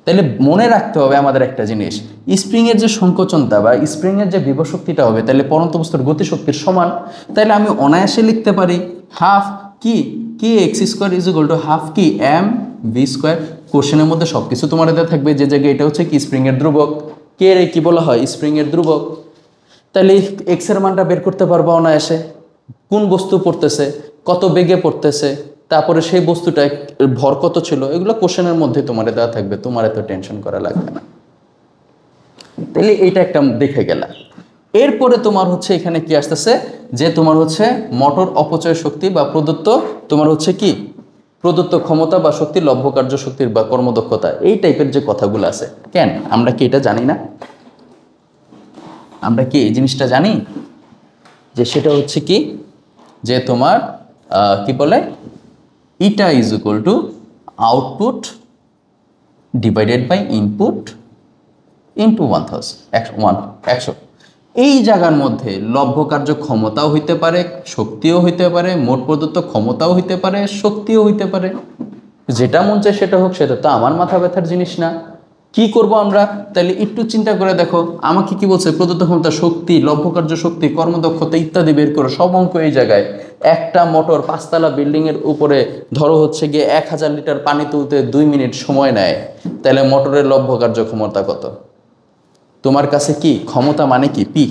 তাহলে মনে রাখতে হবে আমাদের একটা জিনিস, স্প্রিং এর যে সংকোচনতা বা স্প্রিং এর যে বিভব শক্তিটা হবে তাহলে পরন্ত বস্তুর গতিশক্তির সমান। তাহলে আমি অনায়াসে লিখতে পারি হাফ কি কি x square is equal to half কি এম ভি স্কোয়ার। কোশ্চেনের মধ্যে সব কিছু তোমার দেওয়া থাকবে, যে জায়গায় এটা হচ্ছে কি স্প্রিং এর ধ্রুবক, কে রে কি বলা হয় স্প্রিং এর ধ্রুবক। তাহলে এক্স এর মানটা বের করতে পারবো অনায়াসে, কোন বস্তু পড়তেছে, কত বেগে পড়তেছে, তারপরে সেই বস্তুটা ভর কত ছিল, এগুলো কোশ্চেনের মধ্যে তোমার দেওয়া থাকবে, তোমার এত টেনশন করা লাগবে না। তাহলে এইটা একটা দেখে গেলা। এরপরে তোমার হচ্ছে এখানে কি আসতেছে, যে তোমার হচ্ছে মোটর অপচয় শক্তি বা প্রদত্ত তোমার হচ্ছে কি প্রদত্ত ক্ষমতা বা শক্তি, লভ্য কার্য শক্তির বা কর্মদক্ষতা, এই টাইপের যে কথাগুলো আছে। কেন আমরা কি এটা জানি না? আমরা কি এই জিনিসটা জানি যে সেটা হচ্ছে কি, যে তোমার কি বলে eta is equal to output divided by input into 100। এই জায়গার মধ্যে লভ্য কার্য ক্ষমতাও হইতে পারে, শক্তিও হইতে পারে, মোট প্রদত্ত ক্ষমতাও হইতে পারে, শক্তিও হইতে পারে, যেটা মন চায় সেটা হোক, সেটা তো আমার মাথা ব্যথার জিনিস না। কি করব আমরা, তাহলে একটু চিন্তা করে দেখো আমাকে কি বলছে, প্রদত্ত ক্ষমতা, শক্তি, লভ্য কার্য শক্তি, কর্মদক্ষতা ইত্যাদি বের করো, সব অঙ্ক এই জায়গায়। একটা মোটর 5 তলা বিল্ডিং এর উপরে ধরো হচ্ছে গিয়ে 1000 লিটার পানি তুলতে 2 মিনিট সময় নেয়, তাহলে মোটরের লভ্য কার্য ক্ষমতা কত? তোমার কাছে কি ক্ষমতা মানে কি P,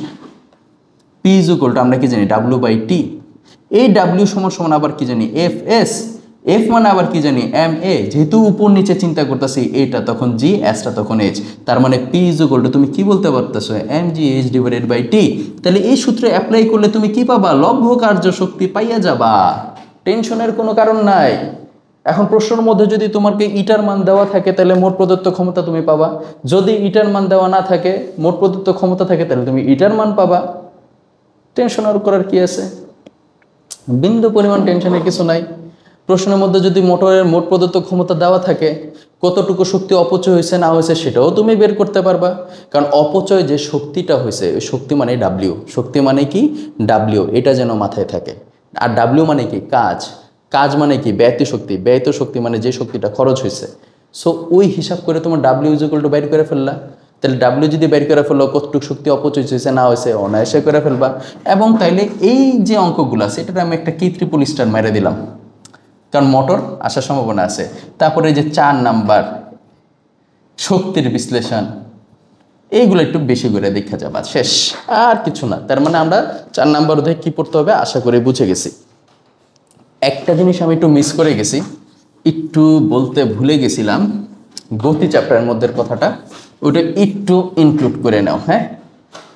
P is equal two আমরা কি জানি ডাব্লিউ বাই টি। এই ডাব্লিউ সমান সমান আবার কি জানি এফ এস, এফ মানে আবার কি জানি এম এ, যেহেতু উপর নিচে চিন্তা করতেছি এটা তখন জি, এসটা তখন এইচ, তার মানে পি ইজ ইকুয়াল টু তুমি কি বলতে পারতেছো M G H divided by T. তাহলে এই সূত্রে অ্যাপ্লাই করলে তুমি কি পাবা, লভ্য কার্য শক্তি পাইয়া যাবা, টেনশনের কোনো কারণ নাই। এখন প্রশ্নের মধ্যে যদি তোমাকে ইটার মান দেওয়া থাকে তাহলে মোট প্রদত্ত ক্ষমতা তুমি পাবা, যদি ইটার মান দেওয়া না থাকে মোট প্রদত্ত ক্ষমতা থাকে তাহলে তুমি ইটার মান পাবা। টেনশন আর করার কি আছে, বিন্দু পরিমাণ টেনশনের কিছু নাই। প্রশ্নের মধ্যে যদি মোটরের মোট প্রদত্ত ক্ষমতা দেওয়া থাকে, কতটুকু শক্তি অপচয় হয়েছে না হয়েছে সেটাও তুমি বের করতে পারবা। কারণ অপচয় যে শক্তিটা হয়েছে ওই শক্তি মানে ডাব্লিউ, শক্তি মানে কি ডাব্লিউ, এটা যেন মাথায় থাকে। আর ডাব্লিউ মানে কি কাজ, কাজ মানে কি ব্যয়িত শক্তি, ব্যয়িত শক্তি মানে যে শক্তিটা খরচ হয়েছে। সো ওই হিসাব করে তোমার ডাব্লিউ ইজ ইকুয়াল টু বের করে ফেললা। তাহলে ডাব্লিউ যদি বের করে ফেললো কতটুকু শক্তি অপচয় হয়েছে না হয়েছে অনায়াসে করে ফেলবা। এবং তাইলে এই যে অঙ্কগুলো আছে এটাতে আমি একটা কি ট্রিপল স্টার মেরে দিলাম, কারণ মোটর আসার সম্ভাবনা আছে। তারপরে যে 4 নাম্বার শক্তির বিশ্লেষণ, এইগুলো একটু বেশি করে দেখা যাবা, শেষ আর কিছু না। তার মানে আমরা 4 নাম্বার অধ্যায়ে কি পড়তে হবে আশা করে বুঝে গেছি। একটা জিনিস আমি একটু মিস করে গেছি, একটু বলতে ভুলে গেছিলাম, গতি চ্যাপ্টারের মধ্যে কথাটা ওটা একটু ইনক্লুড করে নাও। হ্যাঁ,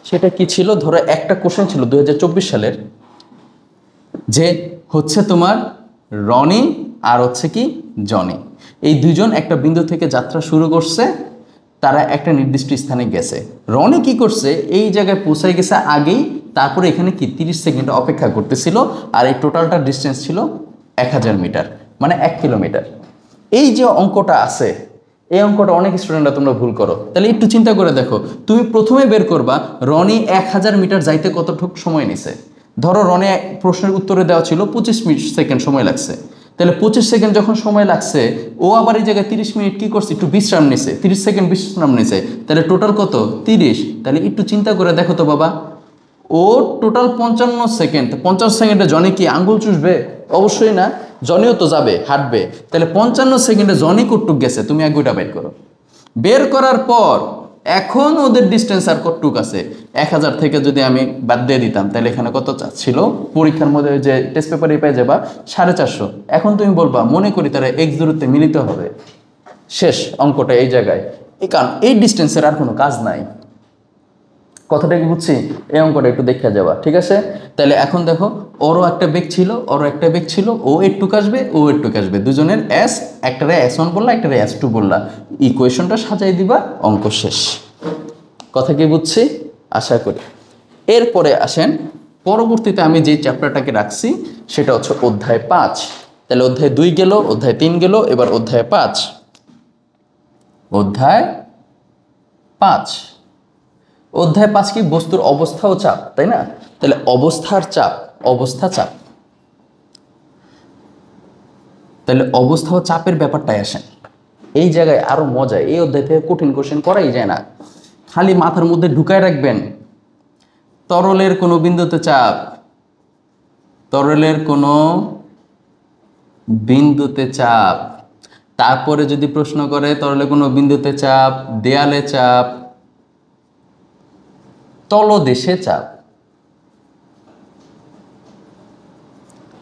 সেটা কি ছিল, ধরো একটা কোশ্চেন ছিল 2024 সালের, যে হচ্ছে তোমার রনি আর হচ্ছে কি জনি। এই দুজন একটা বিন্দু থেকে যাত্রা শুরু করছে, তারা একটা নির্দিষ্ট স্থানে গেছে। রনি কি করছে, এই জায়গায় পৌঁছায় গেছে আগেই, তারপরে এখানে কি 30 সেকেন্ড অপেক্ষা করতেছিল। আর এই টোটালটা ডিস্টেন্স ছিল 1000 মিটার, মানে 1 কিলোমিটার। এই যে অঙ্কটা আছে, এই অঙ্কটা অনেক স্টুডেন্টরা তোমরা ভুল করো। তাহলে একটু চিন্তা করে দেখো, তুমি প্রথমে বের করবা রনি 1000 মিটার যাইতে কতটুকু সময় নিছে। ধরো রনি প্রশ্নের উত্তরে দেওয়া ছিল 25 সেকেন্ড সময় লাগছে, তাহলে 25 সেকেন্ড যখন সময় লাগছে, ও আবার এই জায়গায় 30 মিনিট কি করছে, একটু বিশ্রাম নিছে, 30 সেকেন্ড বিশ্রাম নিছে, তাহলে টোটাল কত 30। তাহলে একটু চিন্তা করে দেখো তো বাবা, ও টোটাল 55 সেকেন্ড। 50 সেকেন্ডে জনি কি আঙ্গুল চুষবে? অবশ্যই না, জনিও তো যাবে, হাঁটবে। তাহলে 55 সেকেন্ডে জনি কটুক গেছে, তুমি এক দুইটা বের করো। বের করার পর এখন ওদের ডিস্টেন্স আর কতটুক আছে, 1000 থেকে যদি আমি বাদ দিয়ে দিতাম, তাহলে এখানে কত ছিল পরীক্ষার মধ্যে যে টেস্ট পেপারে পেয়ে যাবা 450। এখন তুমি বলবা মনে করি তারা এক্স দূরত্বে মিলিত হবে। শেষ অঙ্কটা এই জায়গায়। এই কারণ এই ডিস্টেন্সের আর কোনো কাজ নাই। কথাটা কি বুঝছি? এই অঙ্কটা একটু দেখে যাবা, ঠিক আছে? তাহলে এখন দেখো, ওরও একটা বেগ ছিল, ওরও একটা বেগ ছিল, ও একটুক আসবে, ও একটুক আসবে, দুজনের এস, একটারে S1 বললা, একটারে S2 বললা, ইকুয়েশনটা সাজাই দিবা, অঙ্ক শেষ। কথা কি বুঝছি? আশা করি। এরপরে আসেন, পরবর্তীতে আমি যে চ্যাপ্টারটাকে রাখছি সেটা হচ্ছে অধ্যায় 5। তাহলে অধ্যায় 2 গেল, অধ্যায় 3 গেল, এবার অধ্যায় 5। অধ্যায় 5, অধ্যায় 5 কি বস্তুর অবস্থা ও চাপ, তাই না? তাহলে অবস্থার চাপ, অবস্থা চাপ। তাহলে অবস্থা ও চাপের ব্যাপারটাই আসেন। এই জায়গায় আরো মজা, এই অধ্যায় থেকে কঠিন কোশ্চেন করাই যায় না, খালি মাথার মধ্যে ঢুকায় রাখবেন তরলের কোনো বিন্দুতে চাপ, তরলের কোনো বিন্দুতে চাপ। তারপরে যদি প্রশ্ন করে তরলের কোনো বিন্দুতে চাপ, দেয়ালে চাপ, তলদেশে চাপ।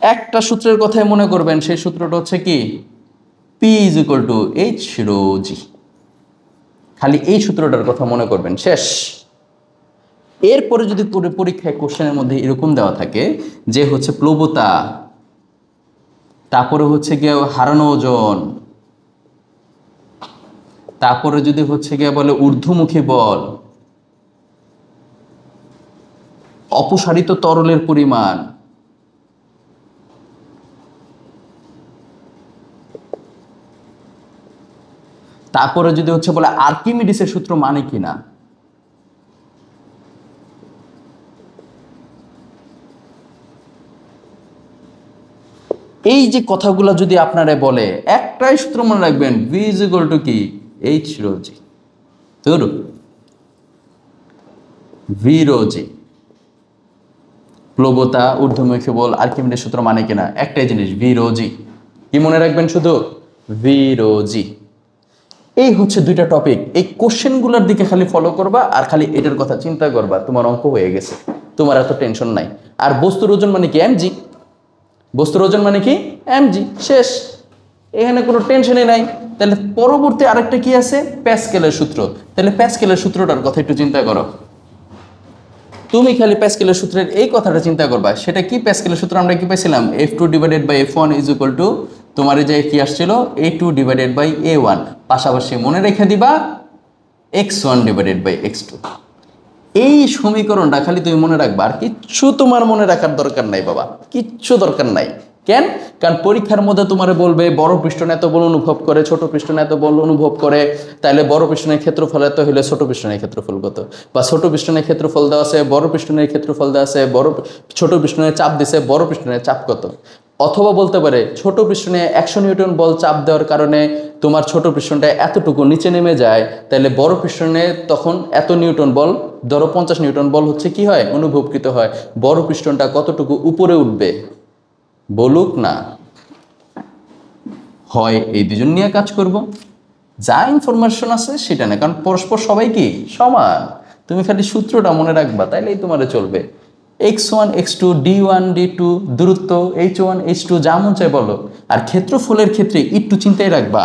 একটা সূত্রের কথাই মনে করবেন, সেই সূত্রটা হচ্ছে কি P = H ρg। খালি এই সূত্রটার কথা মনে করবেন, শেষ। এরপরে যদি পরীক্ষায় কোশ্চেনের মধ্যে এরকম দেওয়া থাকে যে হচ্ছে প্লবতা, তারপরে হচ্ছে গিয়ে হারানো ওজন, তারপরে যদি হচ্ছে গিয়ে বলে ঊর্ধ্বমুখী বল, অপসারিত তরলের পরিমাণ, তারপরে যদি হচ্ছে বলে আর্কিমিডিসের সূত্র মানে কিনা, এই যে কথাগুলো যদি আপনারা বলে, একটাই সূত্র মনে রাখবেন, V = কি H ρg। তোর V ρg, প্লবতা, ঊর্ধ্বমুখী বল, আর্কিমিডিসের সূত্র মানে কিনা, একটাই জিনিস V ρg। কি মনে রাখবেন? শুধু V ρg। এই হচ্ছে দুইটা টপিক। এই কোশ্চেনগুলোর দিকে খালি ফলো করবা আর খালি এটার কথা চিন্তা করবা, তোমার অঙ্ক হয়ে গেছে, তোমার এত টেনশন নাই। আর বস্তুর ওজন মানে কি mg, বস্তুর ওজন মানে কি mg, শেষ। এখানে কোনো টেনশনই নাই। তাহলে পরবর্তী আরেকটা কি আছে, প্যাসকেলের সূত্র। তাহলে প্যাসকেলের সূত্রটার কথা একটু চিন্তা করো। তুমি খালি প্যাসকেলের সূত্রের এই কথাটা চিন্তা করবা। সেটা কি? প্যাসকেলের সূত্র আমরা কি পেয়েছিলাম, F2/F1 = তোমার এই যে কি আসছিল A2/A1। পাশাপাশি মনে রেখে দিবা x1/x2। এই সমীকরণটা খালি তুমি মনে রাখবা, আর কিচ্ছু তোমার মনে রাখার দরকার নাই বাবা, কিচ্ছু দরকার নাই। কেন? কারণ পরীক্ষার মধ্যে তোমারে বলবে বড় পৃষ্ঠনে এত বল অনুভব করে, ছোট পৃষ্ঠনে এত বল অনুভব করে, তাহলে বড় পৃষ্ঠনের ক্ষেত্রফল এত হলে ছোট পৃষ্ঠনের ক্ষেত্রফল কত, বা ছোট পৃষ্ঠনের ক্ষেত্রফল দেওয়া আছে, বড় পৃষ্ঠনের ক্ষেত্রফল দেওয়া আছে, ছোট পৃষ্ঠনের চাপ দিছে, বড় পৃষ্ঠনের চাপ কত। অথবা বলতে পারে ছোট পৃষ্ঠনে 100 নিউটন বল চাপ দেওয়ার কারণে তোমার ছোট পৃষ্ঠনটা এতটুকু নিচে নেমে যায়, তাহলে বড় পৃষ্ঠনে তখন এত নিউটন বল, ধরো 50 নিউটন বল হচ্ছে কি হয়, অনুভবকৃত হয়। বড় পৃষ্ঠনটা কতটুকু উপরে উঠবে, বলুক না হয়। এই দুজন নিয়ে কাজ করব, যা ইনফরমেশন আছে সেটা না, কারণ পরস্পর সবাই কি সমান। তুমি খালি সূত্রটা মনে রাখবা, তাইলেই তোমার চলবে। x1 x2 d1 d2 দূরত্ব h1 h2 যা মন চাই বলো। আর ক্ষেত্রফলের ক্ষেত্রে একটু চিন্তায় রাখবা,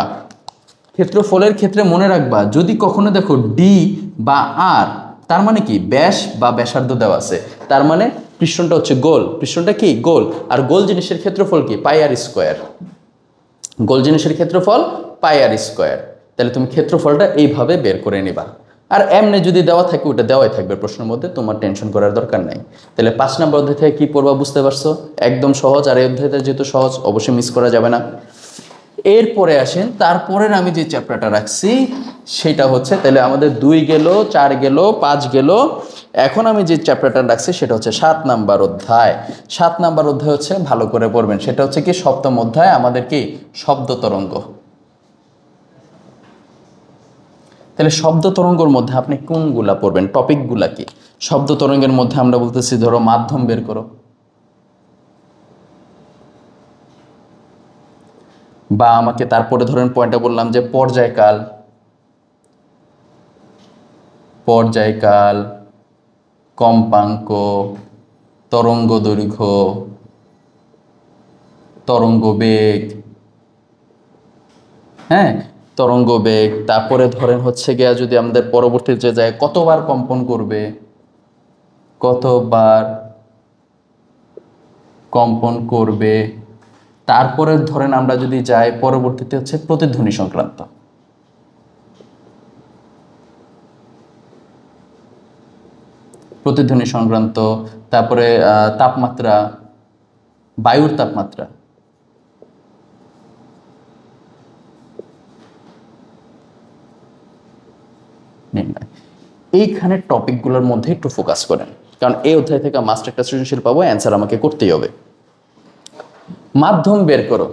ক্ষেত্রফলের ক্ষেত্রে মনে রাখবা যদি কখনো দেখো d বা r, তার মানে কি ব্যাস বা ব্যাসার্ধ দেওয়া আছে, তার মানে পৃষ্ঠটা হচ্ছে গোল, পৃষ্ঠটা কি গোল, আর গোল জিনিসের ক্ষেত্রফল কি পাই আর স্কোয়ার, গোল জিনিসের ক্ষেত্রফল পাই আর স্কোয়ার। তাহলে তুমি ক্ষেত্রফলটা এইভাবে বের করে নিবা, আর এমনি যদি দেওয়া থাকে ওটা দেওয়াই থাকবে প্রশ্নের মধ্যে, তোমার টেনশন করার দরকার নাই। তাহলে 5 নম্বর অধ্যায় থেকে কি পড়বা বুঝতে পারছো, একদম সহজ, আর এই অধ্যায়টা যেহেতু সহজ অবশ্যই মিস করা যাবে না। এরপরে আসেন, তারপরের আমি যে চ্যাপ্টারটা রাখছি সেটা হচ্ছে, তাহলে আমাদের 2 গেল, 4 গেল, 5 গেল, এখন আমি যে চ্যাপ্টারটা রাখছি সেটা হচ্ছে 7 নাম্বার অধ্যায়। 7 নাম্বার অধ্যায় হচ্ছে ভালো করে পড়বেন, সেটা হচ্ছে কি সপ্তম অধ্যায় আমাদের কি শব্দ তরঙ্গ। তাহলে শব্দ তরঙ্গের মধ্যে আপনি কোনগুলা পড়বেন, টপিকগুলা কি? শব্দ তরঙ্গের মধ্যে আমরা বলতেছি ধরো মাধ্যম বের করো, বা আমাকে তারপরে ধরেন পয়েন্টটা বললাম যে পর্যায়কাল, পর্যায়কাল, কম্পাঙ্ক, তরঙ্গ দৈর্ঘ্য, তরঙ্গ বেগ, হ্যাঁ তরঙ্গ বেগ, তারপরে ধরেন হচ্ছে গিয়া যদি আমাদের পরবর্তীতে যায় কতবার কম্পন করবে, কতবার কম্পন করবে, তারপরে ধরেন আমরা যদি যাই পরবর্তীতে হচ্ছে প্রতিধ্বনি সংক্রান্ত, প্রতিধ্বনি সংক্রান্ত, তারপরে তাপমাত্রা, বায়ুর তাপমাত্রা, এইখানে টপিকগুলোর মধ্যে একটু ফোকাস করেন, কারণ এই অধ্যায় থেকে মাস্টার একটা সৃজনশীল পাবো, অ্যান্সার আমাকে করতেই হবে। মাধ্যম বের করো,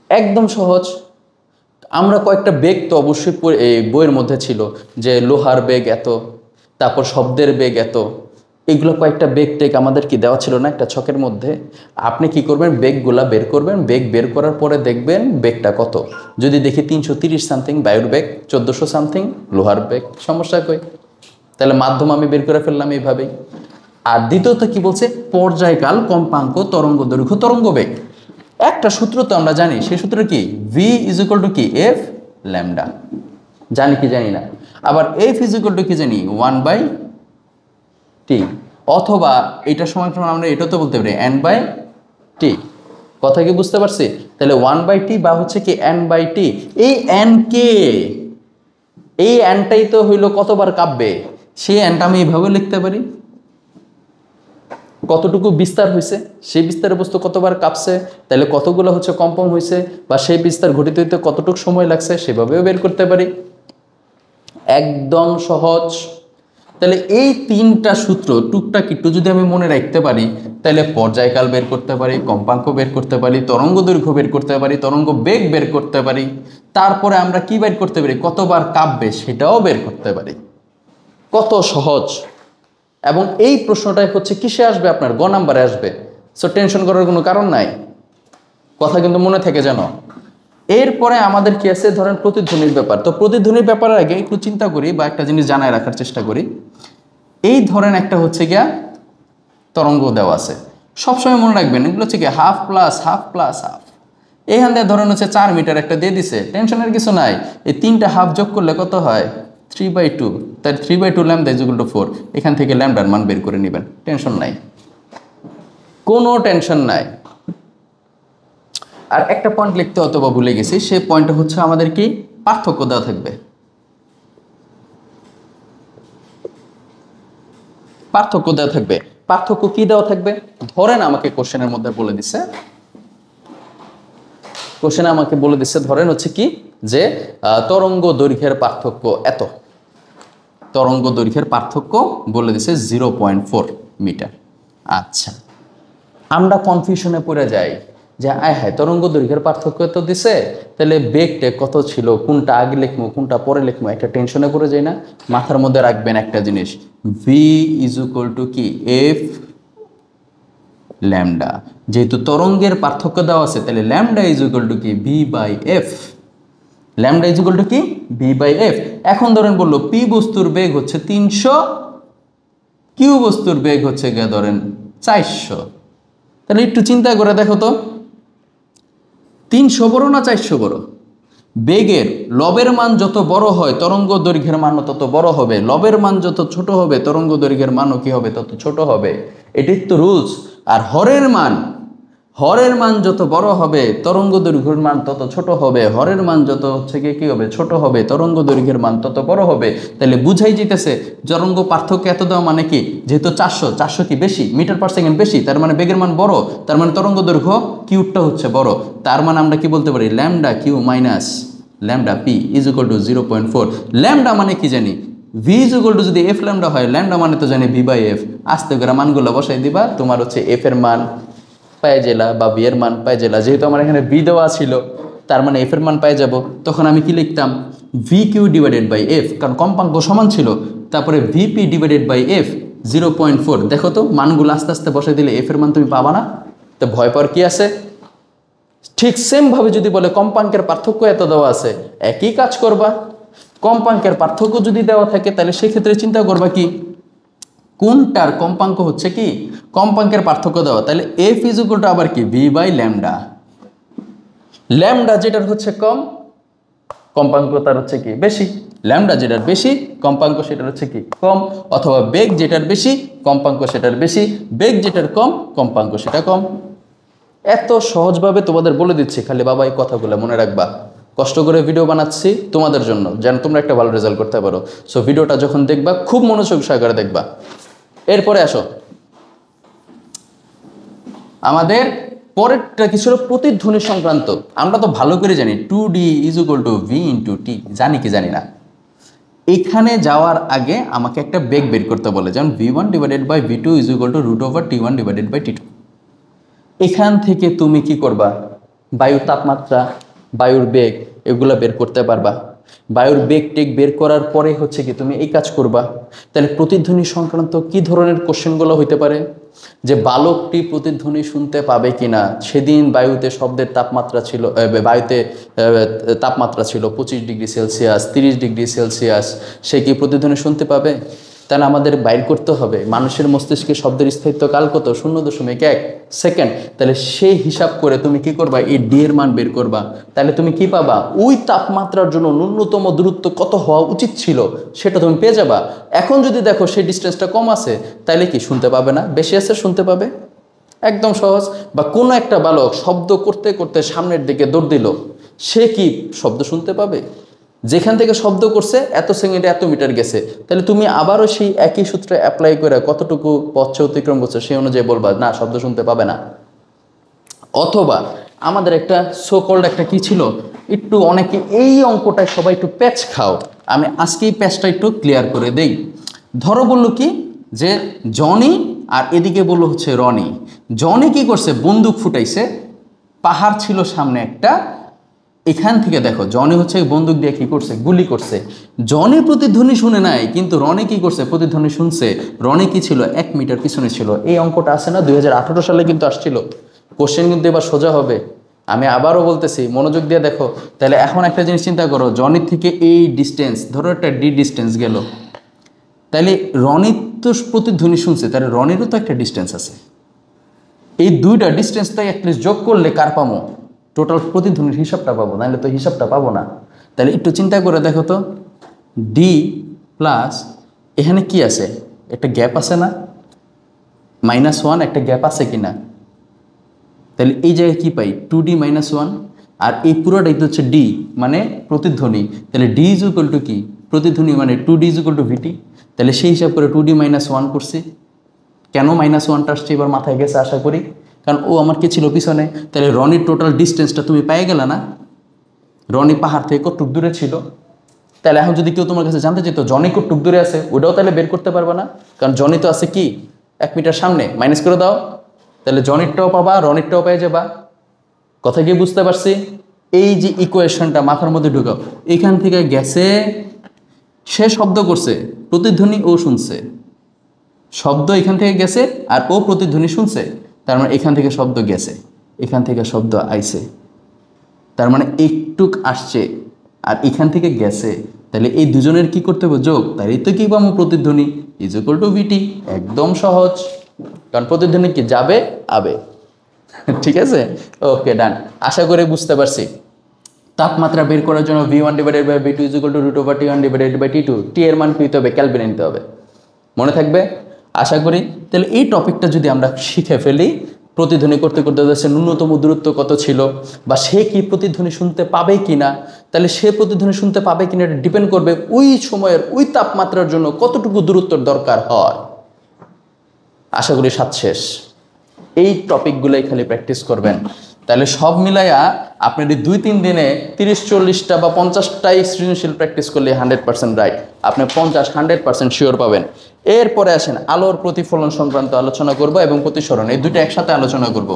একদম সহজ। আমরা কয়েকটা বেগ তো অবশ্যই এই বইয়ের মধ্যে ছিল, যে লোহার বেগ এত, তারপর শব্দের বেগ এত, এগুলো কয়েকটা বেগ টেক আমাদের কি দেওয়া ছিল না একটা ছকের মধ্যে? আপনি কি করবেন, বেগগুলা বের করবেন, বেগ বের করার পরে দেখবেন বেগটা কত। যদি দেখি 330 সামথিং বায়ুর বেগ, 1400 সামথিং লোহার বেগ, সমস্যা কই? তাহলে মাধ্যম আমি বের করে ফেললাম এইভাবেই। আর দ্বিতীয়ত কি বলছে, পর্যায়কাল, কম্পাঙ্ক, তরঙ্গ দৈর্ঘ্য, তরঙ্গ বেগ। একটা সূত্র তো আমরা জানি, সেই সূত্র কি ভি ইজ ইকুয়াল টু কি এফ ল্যামডা, জানি কি জানি না? আবার এফ ইজ ইকুয়াল টু কি জানি 1/t, অথবা এটা সময় আমরা এটা তো বলতে পারি n/t। কথা কি বুঝতে পারছি? তাহলে 1/t বা হচ্ছে কি n/t, এই n কে, এই nটাই তো হইলো কতবার কাঁপবে, সেই nটা আমি এইভাবে লিখতে পারি, কতটুকু বিস্তার হয়েছে, সেই বিস্তারের বস্তু কতবার কাঁপছে, তাহলে কতগুলো হচ্ছে কম্পন হয়েছে, বা সেই বিস্তার ঘটিত হইতে কতটুকু সময় লাগছে, সেভাবেও বের করতে পারি, একদম সহজ। তাহলে এই 3টা সূত্র টুকটাক একটু যদি আমি মনে রাখতে পারি, তাহলে পর্যায়কাল বের করতে পারি, কম্পাঙ্ক বের করতে পারি, তরঙ্গ দৈর্ঘ্য বের করতে পারি, তরঙ্গ বেগ বের করতে পারি, তারপরে আমরা কি বের করতে পারি, কতবার কাঁপবে সেটাও বের করতে পারি। কত সহজ। এবং এই প্রশ্নটাই হচ্ছে কিসে আসবে, আপনার গ নাম্বারে আসবে, সো টেনশন করার কোনো কারণ নাই, কথা কিন্তু মনে থেকে যেন। এরপরে আমাদের কি আছে, ধরেন প্রতিধ্বনির ব্যাপার। তো প্রতিধ্বনির ব্যাপারের আগে একটু চিন্তা করি বা একটা জিনিস জানায় রাখার চেষ্টা করি। এই ধরেন একটা হচ্ছে গিয়া তরঙ্গ দেওয়া আছে, সবসময় মনে রাখবেন এগুলো হচ্ছে কি half plus half plus half. এইখান থেকে ধরেন হচ্ছে 4 মিটার একটা দিয়ে দিছে, টেনশনের কিছু নাই, এই 3টা হাফ যোগ করলে কত হয় 3/2, তাই 3/2 ল্যামডা ইজ ইকুয়াল টু 4। এখান থেকে ল্যামডার মান বের করে নেবেন, টেনশন নাই, কোনো টেনশন নাই। আর একটা পয়েন্ট লিখতে অথবা ভুলে গেছি, সেই পয়েন্টটা হচ্ছে আমাদের কি পার্থক্য দেওয়া থাকবে, পার্থক্য দেওয়া থাকবে। পার্থক্য কি দেওয়া থাকবে, ধরেন আমাকে কোশ্চেনের মধ্যে বলে দিছে, কোশ্চেনে আমাকে বলে দিচ্ছে ধরেন হচ্ছে কি যে তরঙ্গ দৈর্ঘ্যের পার্থক্য এত, তরঙ্গ দৈর্ঘ্যের পার্থক্য বলে দিছে 0.4 মিটার। আচ্ছা, আমরা কনফিউশনে পড়ে যাই যে আয় হায় তরঙ্গ দৈর্ঘ্যের পার্থক্য তো দিছে, তাহলে বেগটা কত ছিল, কোনটা আগে লিখবো কোনটা পরে লিখবো, একটা টেনশনে পড়ে যাই না? মাথার মধ্যে রাখবেন একটা জিনিস, ভি ইজ ইকুয়াল টু কি এফ ল্যামডা। যেহেতু তরঙ্গের পার্থক্য দেওয়া আছে, তাহলে ল্যামডা ইজ ইকুয়াল টু কি V by F, lambda is equal to কি ভি বাই এফ। এখন ধরেন বললো পি বস্তুর বেগ হচ্ছে 300, কিউ বস্তুর বেগ হচ্ছে গিয়ে ধরেন 400। তাহলে একটু চিন্তা করে দেখো তো, 300 বড় না 400 বড়? বেগের লবের মান যত বড় হয় তরঙ্গ দৈর্ঘ্যের মানও তত বড় হবে, লবের মান যত ছোট হবে তরঙ্গ দৈর্ঘ্যের মানও কি হবে, তত ছোট হবে। এটি তো রুলস। আর হরের মান যত বড় হবে তরঙ্গ দৈর্ঘ্যের মান তত ছোট হবে, হরের মান যত হচ্ছে কি হবে, ছোট হবে, তরঙ্গ দৈর্ঘ্যের মান তত বড় হবে। তাহলে বুঝাই যেতেছে তরঙ্গ পার্থক্য এত দেওয়া মানে কি, যেহেতু 400 কি বেশি মিটার পার সেকেন্ড বেশি, তার মানে বেগের মান বড়, তার মানে তরঙ্গ দৈর্ঘ্য কিউবটা হচ্ছে বড়। তার মানে আমরা কি বলতে পারি, lambda Q minus lambda P is equal to 0.4। Lambda মানে কি জানি, ভি ইজ ইকুয়াল টু যদি এফ ল্যামডা হয়, ল্যামডা মানে তো জানি ভি বাই এফ। আস্তে করে মানগুলো বসাই দিবা, তোমার হচ্ছে এফ এর মান পাই জেলা বা বি এর মান পাই জেলা। যেহেতু আমার এখানে বি দেওয়া ছিল, তার মানে এফ এর মান পাই যাব। তখন আমি কি লিখতাম, V Q divided by F, কারণ কম্পাঙ্ক সমান ছিল। তারপরে ভিপি ডিভাইডেড বাই এফ 0.4। দেখো তো মানগুলো আস্তে আস্তে বসাই দিলে এফ এর মান তুমি পাবা না, তো ভয় পাওয়ার কি আছে। ঠিক সেমভাবে যদি বলে কম্পাঙ্কের পার্থক্য এত দেওয়া আছে, একই কাজ করবা। কম্পাঙ্কের পার্থক্য যদি দেওয়া থাকে তাহলে সেক্ষেত্রে চিন্তা করবা কি, কোনটার কম্পাঙ্ক হচ্ছে কি, কম্পাঙ্কের পার্থক্য দেওয়া। তাহলে এফ ইজ ইকুয়াল টু আবার কি ভি বাই ল্যামডা। ল্যামডা যেটার হচ্ছে কম, কম্পাঙ্ক তার হচ্ছে কি বেশি। ল্যামডা যেটার বেশি, কম্পাঙ্ক সেটার হচ্ছে কি কম। অথবা বেগ যেটার বেশি, কম্পাঙ্ক সেটার বেশি, বেগ যেটার কম, কম্পাঙ্ক সেটা কম। এত সহজভাবে তোমাদের বলে দিচ্ছি, খালি বাবা এই কথাগুলো মনে রাখবা। কষ্ট করে ভিডিও বানাচ্ছি তোমাদের জন্য, যেন তোমরা একটা ভালো রেজাল্ট করতে পারো। সো ভিডিওটা যখন দেখবা খুব মনোযোগ সহকারে দেখবা। এরপরে আসো, আমাদের পরেরটা কি ছিল, প্রতিধ্বনি সংক্রান্ত। আমরা তো ভালো করে জানি 2D is equal to V into T, জানি কি জানি না। এখানে যাওয়ার আগে আমাকে একটা বেগ বের করতে বলে, যেমন v1 divided by v2 is equal to root over t1 divided by t2। এখান থেকে তুমি কি করবা, বায়ুর তাপমাত্রা, বায়ুর বেগ এগুলো বের করতে পারবা। বায়ুর বেগ টেক বের করার পরে হচ্ছে কি তুমি এই কাজ করবা। তাহলে প্রতিধ্বনি সংক্রান্ত কি ধরনের কোশ্চেনগুলো হইতে পারে, যে বালকটি প্রতিধ্বনি শুনতে পাবে কিনা, সেদিন বায়ুতে শব্দের তাপমাত্রা ছিল, বায়ুতে তাপমাত্রা ছিল 25 ডিগ্রি সেলসিয়াস, 30 ডিগ্রি সেলসিয়াস, সে কি প্রতিধ্বনি শুনতে পাবে। তাহলে আমাদের বাইর করতে হবে মানুষের মস্তিষ্কে শব্দের স্থায়িত্ব কাল কত, 0.1 সেকেন্ড। তাহলে সেই হিসাব করে তুমি কি করবা, এই ডি এর মান বের করবা। তাহলে তুমি কি পাবা, ওই তাপমাত্রার জন্য ন্যূনতম দূরত্ব কত হওয়া উচিত ছিল সেটা তুমি পেয়ে যাবা। এখন যদি দেখো সেই ডিস্টেন্সটা কম আছে, তাহলে কি শুনতে পাবে না, বেশি আছে শুনতে পাবে। একদম সহজ। বা কোনো একটা বালক শব্দ করতে করতে সামনের দিকে দৌড় দিল, সে কি শব্দ শুনতে পাবে। যেখান থেকে শব্দ করছে এত সেকেন্ডে এত মিটার গেছে, তাহলে তুমি আবারও সেই একই সূত্রে অ্যাপ্লাই করে কতটুকু পথ অতিক্রম করছে সেই অনুযায়ী বলবা, না শব্দ শুনতে পাবে না। অথবা আমাদের একটা সোকল্ড একটা কি ছিল, একটু অনেকে এই অঙ্কটায় সবাই একটু প্যাচ খাও, আমি আজকে এই প্যাচটা একটু ক্লিয়ার করে দেই। ধরো বললো কি যে জনি আর এদিকে বললো হচ্ছে রনি। জনি কি করছে, বন্দুক ফুটাইছে, পাহাড় ছিল সামনে একটা, এখান থেকে দেখো জনি হচ্ছে বন্দুক দিয়ে কি করছে, গুলি করছে। জনি প্রতিধ্বনি শুনে নাই, কিন্তু রনি কি করছে, প্রতিধ্বনি শুনছে। রনি কি ছিল, 1 মিটার পিছনে ছিল। এই অঙ্কটা আছে না 2018 সালে কিন্তু আসছিল। কোশ্চেন কিন্তু এবার সোজা হবে। আমি আবারও বলতেছি, মনোযোগ দিয়ে দেখো। তাহলে এখন একটা জিনিস চিন্তা করো, জনির থেকে এই ডিস্টেন্স, ধরো একটা ডি ডিস্টেন্স গেল, তাহলে রনির তো প্রতিধ্বনি শুনছে, তাহলে রনিরও তো একটা ডিস্টেন্স আছে। এই দুইটা ডিস্টেন্স তাই অ্যাটলিস্ট যোগ করলে কার পাবো, টোটাল প্রতিধ্বনির হিসাবটা পাবো, নাহলে তো হিসাবটা পাবো না। তাহলে একটু চিন্তা করে দেখো তো, ডি প্লাস এখানে কি আছে, একটা গ্যাপ আছে না, -1 একটা গ্যাপ আছে কি না। তাহলে এই জায়গায় কি পাই, 2D - 1, আর এই পুরোটাই তো হচ্ছে ডি মানে প্রতিধ্বনি। তাহলে ডি ইজ ইকুয়াল টু কি, প্রতিধ্বনি মানে 2D ইজ ইকুয়াল টু ভিটি। তাহলে সেই হিসাব করে 2D - 1 করছি। কেন -1টা আসছে এবার মাথায় গেছে আশা করি, কারণ ও আমার কি ছিল পিছনে। তাহলে রনির টোটাল ডিস্টেন্সটা তুমি পেয়ে গেলে না, রনি পাহাড় থেকে কতটুক দূরে ছিল। তাহলে এখন যদি কেউ তোমার কাছে জানতে চাইতো জনি কতটুক দূরে আছে, ওটাও তাহলে বের করতে পারবে না, কারণ জনি তো আছে কি 1 মিটার সামনে, মাইনাস করে দাও। তাহলে জনিরটাও পাবা, রনিরটাও পেয়ে যাবা। কথা কি বুঝতে পারছি। এই যে ইকুয়েশনটা মাথার মধ্যে ঢুকাও, এখান থেকে গেছে, সে শব্দ করছে, প্রতিধ্বনি ও শুনছে, শব্দ এখান থেকে গেছে আর ও প্রতিধ্বনি শুনছে। তার মানে এখান থেকে শব্দ গেছে, এখান থেকে শব্দ আইছে, তার মানে একটুক আসছে আর এখান থেকে গেছে। তাহলে এই দুজনের কি করতে হবে, যোগ। তাই তো কি পাবো, প্রতিধ্বনি ইজ ইকুয়াল টু ভিটি। একদম সহজ, কারণ প্রতিধ্বনি কি যাবে আবে। ঠিক আছে, ওকে ডান। আশা করে বুঝতে পারছি। তাপমাত্রা বের করার জন্য V1 divided by V2 is equal to root over T1 divided by T2, T এর মান কি হতে হবে, ক্যালভিনে নিতে হবে। মনে থাকবে আশা করি। তাহলে এই টপিকটা যদি আমরা শিখে ফেলি, প্রতিধ্বনি করতে করতে যাচ্ছে ন্যূনতম দূরত্ব কত ছিল, বা সে কি প্রতিধ্বনি শুনতে পাবে কিনা, তাহলে সে প্রতিধ্বনি শুনতে পাবে কিনা এটা ডিপেন্ড করবে ওই সময়ের ওই তাপমাত্রার জন্য কতটুকু দূরত্বের দরকার হয়। আশা করি সাত শেষ। এই টপিকগুলোই খালি প্র্যাকটিস করবেন, তাহলে সব মিলাইয়া আপনার এই 2-3 দিনে 30-40টা বা 50টাই সৃজনশীল প্র্যাকটিস করলে 100% রাইট, আপনি 50-100% শিওর পাবেন। এরপরে আসেন আলোর প্রতিফলন সংক্রান্ত আলোচনা করব এবং প্রতিসরণ, এই দুইটা একসাথে আলোচনা করব,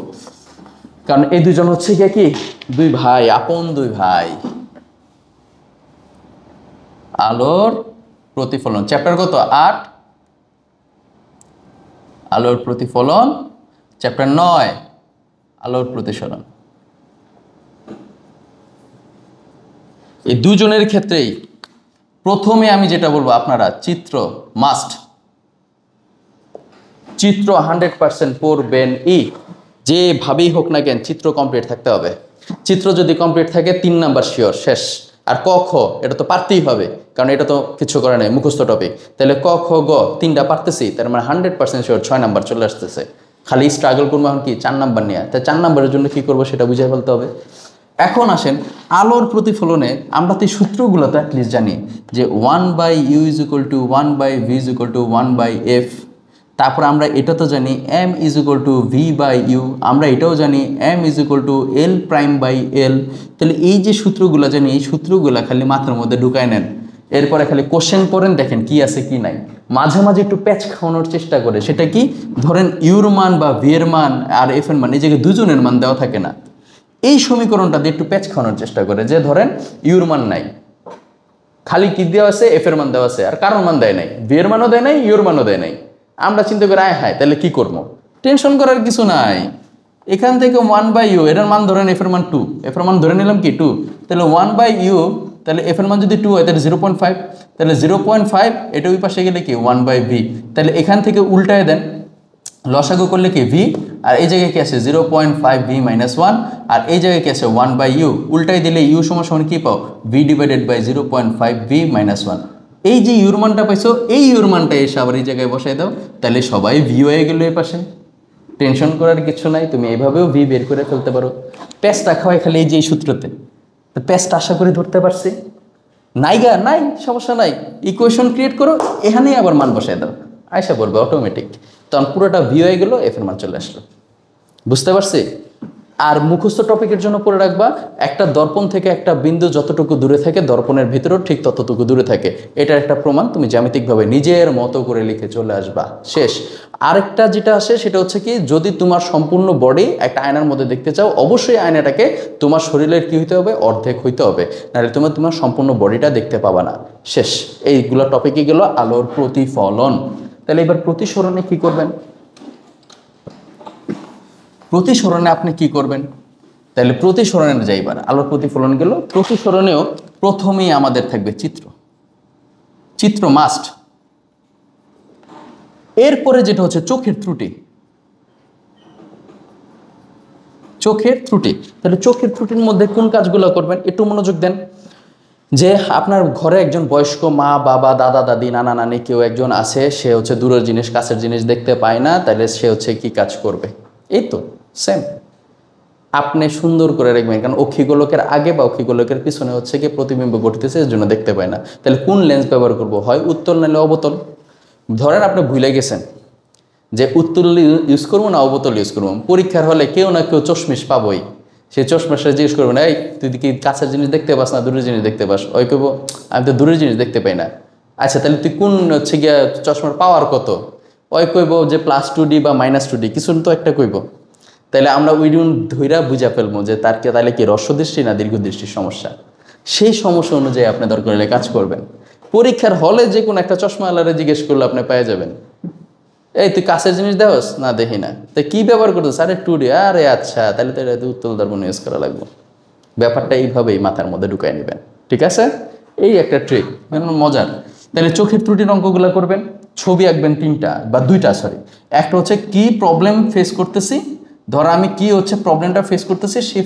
কারণ এই দুজন হচ্ছে কি দুই ভাই, আপন দুই ভাই। আলোর প্রতিফলন চ্যাপ্টার কত 8, আলোর প্রতিফলন চ্যাপ্টার 9, আলোর প্রতিসরণ। এই দুজনের ক্ষেত্রেই প্রথমে আমি যেটা বলবো, আপনারা চিত্র মাস্ট, চিত্র 100% পড়বেন। যেভাবেই হোক না কেন চিত্র কমপ্লিট থাকতে হবে। চিত্র যদি কমপ্লিট থাকে 3 নাম্বার শিওর শেষ। আর ক খ এটা তো পারতেই হবে, কারণ এটা তো কিছু করে নাই, মুখস্থ টপিক। তাহলে ক খ গ 3টা পারতেছি, তার মানে 100% শিওর 6 নাম্বার চলে আসতেছে। খালি স্ট্রাগল করবো এখন কি 4 নাম্বার নিয়ে। তাই 4 নাম্বারের জন্য কি করবো সেটা বুঝে ফেলতে হবে। এখন আসেন আলোর প্রতিফলনে আমরা তো এই সূত্রগুলো তো অ্যাটলিস্ট জানি, যে 1/u = 1/v = 1/f। তারপর আমরা এটা তো জানি m = v/u, আমরা এটাও জানি m = l'/l। তাহলে এই যে সূত্রগুলো জানি, এই সূত্রগুলো খালি মাথার মধ্যে ঢুকায় নেন। এরপরে খালি কোশ্চেন পড়েন, দেখেন কি আছে কি নাই। মাঝে মাঝে একটু প্যাচ খাওয়ানোর চেষ্টা করে, সেটা কি ধরেন ইউর মান বা ভি এর মান আর এফ এর মান, এই জায়গায় দুজনের মান দেওয়া থাকে না। এই সমীকরণটা দিয়ে একটু প্যাচ খাওয়ানোর চেষ্টা করে, যে ধরেন ইউর মান নাই, খালি কি দেওয়া আছে এফ এর মান দেওয়া আছে, আর কারোর মান দেয় নাই, ভি এর মানও দেয় নাই, ইউর মানও দেয় নাই। আমরা চিন্তা করি আয় হায় তাহলে কি করবো, টেনশন করার কিছু নাই। এখান থেকে 1/u, এটার মান ধরেন এফ এর মান 2, এফ এর মান ধরে নিলাম কি 2, তাহলে 1/u, তাহলে এফ এর মান যদি 2 হয় তাহলে 0.5, তাহলে 0.5 এটা ওই পাশে গেলে কি 1/v। তাহলে এখান থেকে উল্টায় দেন, লসাগু করলে কি ভি, আর এই জায়গায় কি আছে 0.5v - 1, আর এই জায়গায় কি আছে 1/u, উল্টাই দিলে ইউ সমান কি পাও v/0.5v - 1। এই যে ইউর মানটা পাইছো, এই ইউর মানটা এসে আবার এই জায়গায় বসাই দাও, তাহলে সবাই ভি হয়ে গেল এই পাশে। টেনশন করার কিছু নাই, তুমি এইভাবেও ভি বের করে ফেলতে পারো। প্যাচটা খাওয়াই খালি এই যে এই সূত্রতে, তো প্যাচটা আশা করি ধরতে পারছি। নাইগা নাই, সমস্যা নাই, ইকুয়েশন ক্রিয়েট করো, এখানেই আবার মান বসাই দাও, আয়সা পড়বে অটোমেটিক। তখন পুরোটা ভি হয়ে গেল, এফ এর মান চলে আসলো। বুঝতে পারছি? আর মুখস্থ টপিকের জন্য পড়ে রাখবা, একটা দর্পণ থেকে একটা বিন্দু যতটুকু দূরে থাকে, দর্পণের ভিতরেও ঠিক ততটুকু দূরে থাকে। এটার একটা প্রমাণ তুমি জ্যামিতিকভাবে নিজের মতো করে লিখে চলে আসবা, শেষ। আরেকটা যেটা আসে সেটা হচ্ছে কি, যদি তোমার সম্পূর্ণ বডি একটা আয়নার মধ্যে দেখতে চাও, অবশ্যই আয়নাটাকে তোমার শরীরের কি হইতে হবে, অর্ধেক হইতে হবে, নাহলে তোমার সম্পূর্ণ বডিটা দেখতে পাবা না, শেষ। এইগুলো টপিকই গেল আলোর প্রতিফলন। তাহলে এবার প্রতিসরণে কি করবেন? প্রতিসরণে আপনি কি করবেন? তাহলে প্রতিসরণে যাইবার, আলোর প্রতিফলন গেল। প্রতিসরণেও প্রথমেই আমাদের থাকবে চিত্র, চিত্র মাস্ট। এরপরে যেটা হচ্ছে চোখের ত্রুটি, চোখের ত্রুটি। তাহলে চোখের ত্রুটির মধ্যে কোন কাজগুলো করবেন একটু মনোযোগ দেন। যে আপনার ঘরে একজন বয়স্ক মা, বাবা, দাদা, দাদি, নানা, নানি কেউ একজন আছে, সে হচ্ছে দূরের জিনিস কাছের জিনিস দেখতে পায় না, তাহলে সে হচ্ছে কি কাজ করবে? এই তো সেম, আপনি সুন্দর করে রাখবেন, কারণ অক্ষিগোলকের আগে বা অক্ষিগোলকের পিছনে হচ্ছে কি প্রতিবিম্ব ঘটতেছে, এর জন্য দেখতে পায় না। তাহলে কোন লেন্স ব্যবহার করব? হয় উত্তল নাহলে অবতল। ধরেন আপনি ভুলে গেছেন যে উত্তল ইউজ করবো না অবতল ইউজ করবো, পরীক্ষার হলে কেউ না কেউ চশমিশ পাবোই। সেই চশমাসটা জিজ্ঞেস করবেন, এই তুই কি কাছের জিনিস দেখতে পাস না দূরের জিনিস দেখতে পাস? ওই কইব আমি তো দূরের জিনিস দেখতে পাই না। আচ্ছা তাহলে তুই কোন হচ্ছে গিয়া চশমার পাওয়ার কত? ওই কইব যে +2D বা -2D, কিছু তো একটা কইব। তাহলে আমরা ওই দিন ধৈরা বুঝা ফেলবো যে তার কে তাহলে কি হ্রস্বদৃষ্টি না দীর্ঘদৃষ্টির সমস্যা। সেই সমস্যা অনুযায়ী আপনি দরকার হলে কাজ করবেন। পরীক্ষার হলে যে কোনো একটা চশমাওয়ালারে জিজ্ঞেস করলে আপনি পেয়ে যাবেন, এই তুই কাছের জিনিস দেওয়াস না? দেখি না। তো কি ব্যবহার করতেছ? আরে 2D। আরে আচ্ছা, তাহলে তো এটা উত্তল দর্পণ ইউজ করা লাগবে। ব্যাপারটা এইভাবেই মাথার মধ্যে ঢুকাই নেবেন, ঠিক আছে? এই একটা ট্রিক, মজার। তাহলে চোখের ত্রুটির অঙ্কগুলো করবেন, ছবি আঁকবেন 3টা বা 2টা, সরি। একটা হচ্ছে কি প্রবলেম ফেস করতেছি, ধর আমি কি হচ্ছে প্রবলেমটা ফেস করতেছি, সেই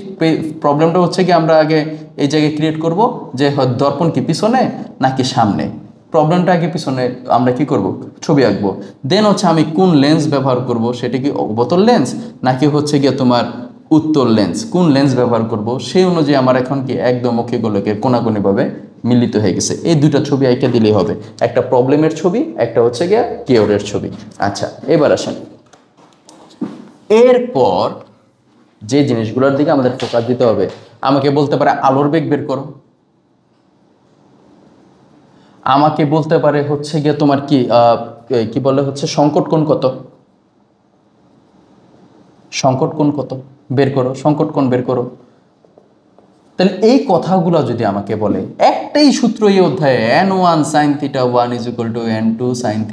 প্রবলেমটা হচ্ছে কি আমরা আগে এই জায়গায় ক্রিয়েট করব যে দর্পণ কি পিছনে নাকি সামনে। প্রবলেমটা আগে পিছনে আমরা কি করব, ছবি আঁকবো। দেন হচ্ছে আমি কোন লেন্স ব্যবহার করব, সেটা কি অবতল লেন্স নাকি হচ্ছে গিয়ে তোমার উত্তল লেন্স, কোন লেন্স ব্যবহার করব সেই অনুযায়ী আমার এখন কি একদম মুখে গোলকের কোনাকুনিভাবে মিলিত হয়ে গেছে। এই দুইটা ছবি আঁকে দিলেই হবে, একটা প্রবলেমের ছবি, একটা হচ্ছে গিয়ে কিওরের ছবি। আচ্ছা এবার আসেন, এরপর যে জিনিসগুলোর দিকে আমাদের ফোকাস দিতে হবে, আমাকে বলতে পারে আলোর বেগ বের করো, আমাকে বলতে পারে হচ্ছে গিয়ে তোমার কি কি বলে হচ্ছে সংকট কোণ কত, সংকট কোণ কত বের করো, সংকট কোণ বের করো। তাহলে এই কথাগুলো যদি আমাকে বলে, একটাই সূত্র এই অধ্যায়ে, n1 sin θ 1 = n2 sin θ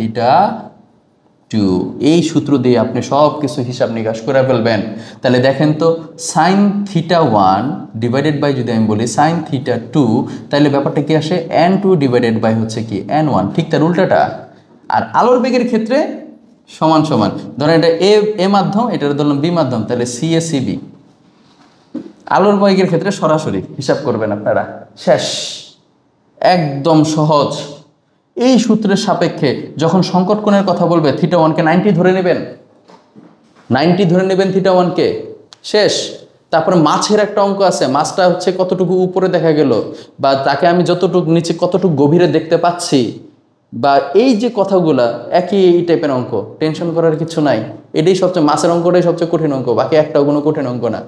2, এই সূত্র দিয়ে আপনি সব কিছু হিসাব নিকাশ করে ফেলবেন। তাহলে দেখেন তো sin θ 1 ডিভাইডেড বাই যদি আমি বলি sin θ 2, তাহলে ব্যাপারটা কি আসে n2 ডিভাইডেড বাই হচ্ছে কি n1, ঠিক তার উল্টাটা। আর আলোর বেগের ক্ষেত্রে সমান সমান, ধরেন এটা এ মাধ্যম, এটা ধরলাম বি মাধ্যম, তাহলে সি এ সি বি। আলোর বেগের ক্ষেত্রে সরাসরি হিসাব করবেন আপনারা, শেষ, একদম সহজ। এই সূত্রের সাপেক্ষে যখন সংকট কোণের কথা বলবে θ 1 কে 90 ধরে নেবেন, 90 ধরে নেবেন θ 1 কে, শেষ। তারপরে মাছের একটা অঙ্ক আছে, মাছটা হচ্ছে কতটুকু উপরে দেখা গেল, বা তাকে আমি যতটুকু নিচে কতটুকু গভীরে দেখতে পাচ্ছি, বা এই যে কথাগুলা একই এই টাইপের অঙ্ক, টেনশন করার কিছু নাই। এটাই সবচেয়ে, মাছের অঙ্কটাই সবচেয়ে কঠিন অঙ্ক, বাকি একটাও কোনো কঠিন অঙ্ক না।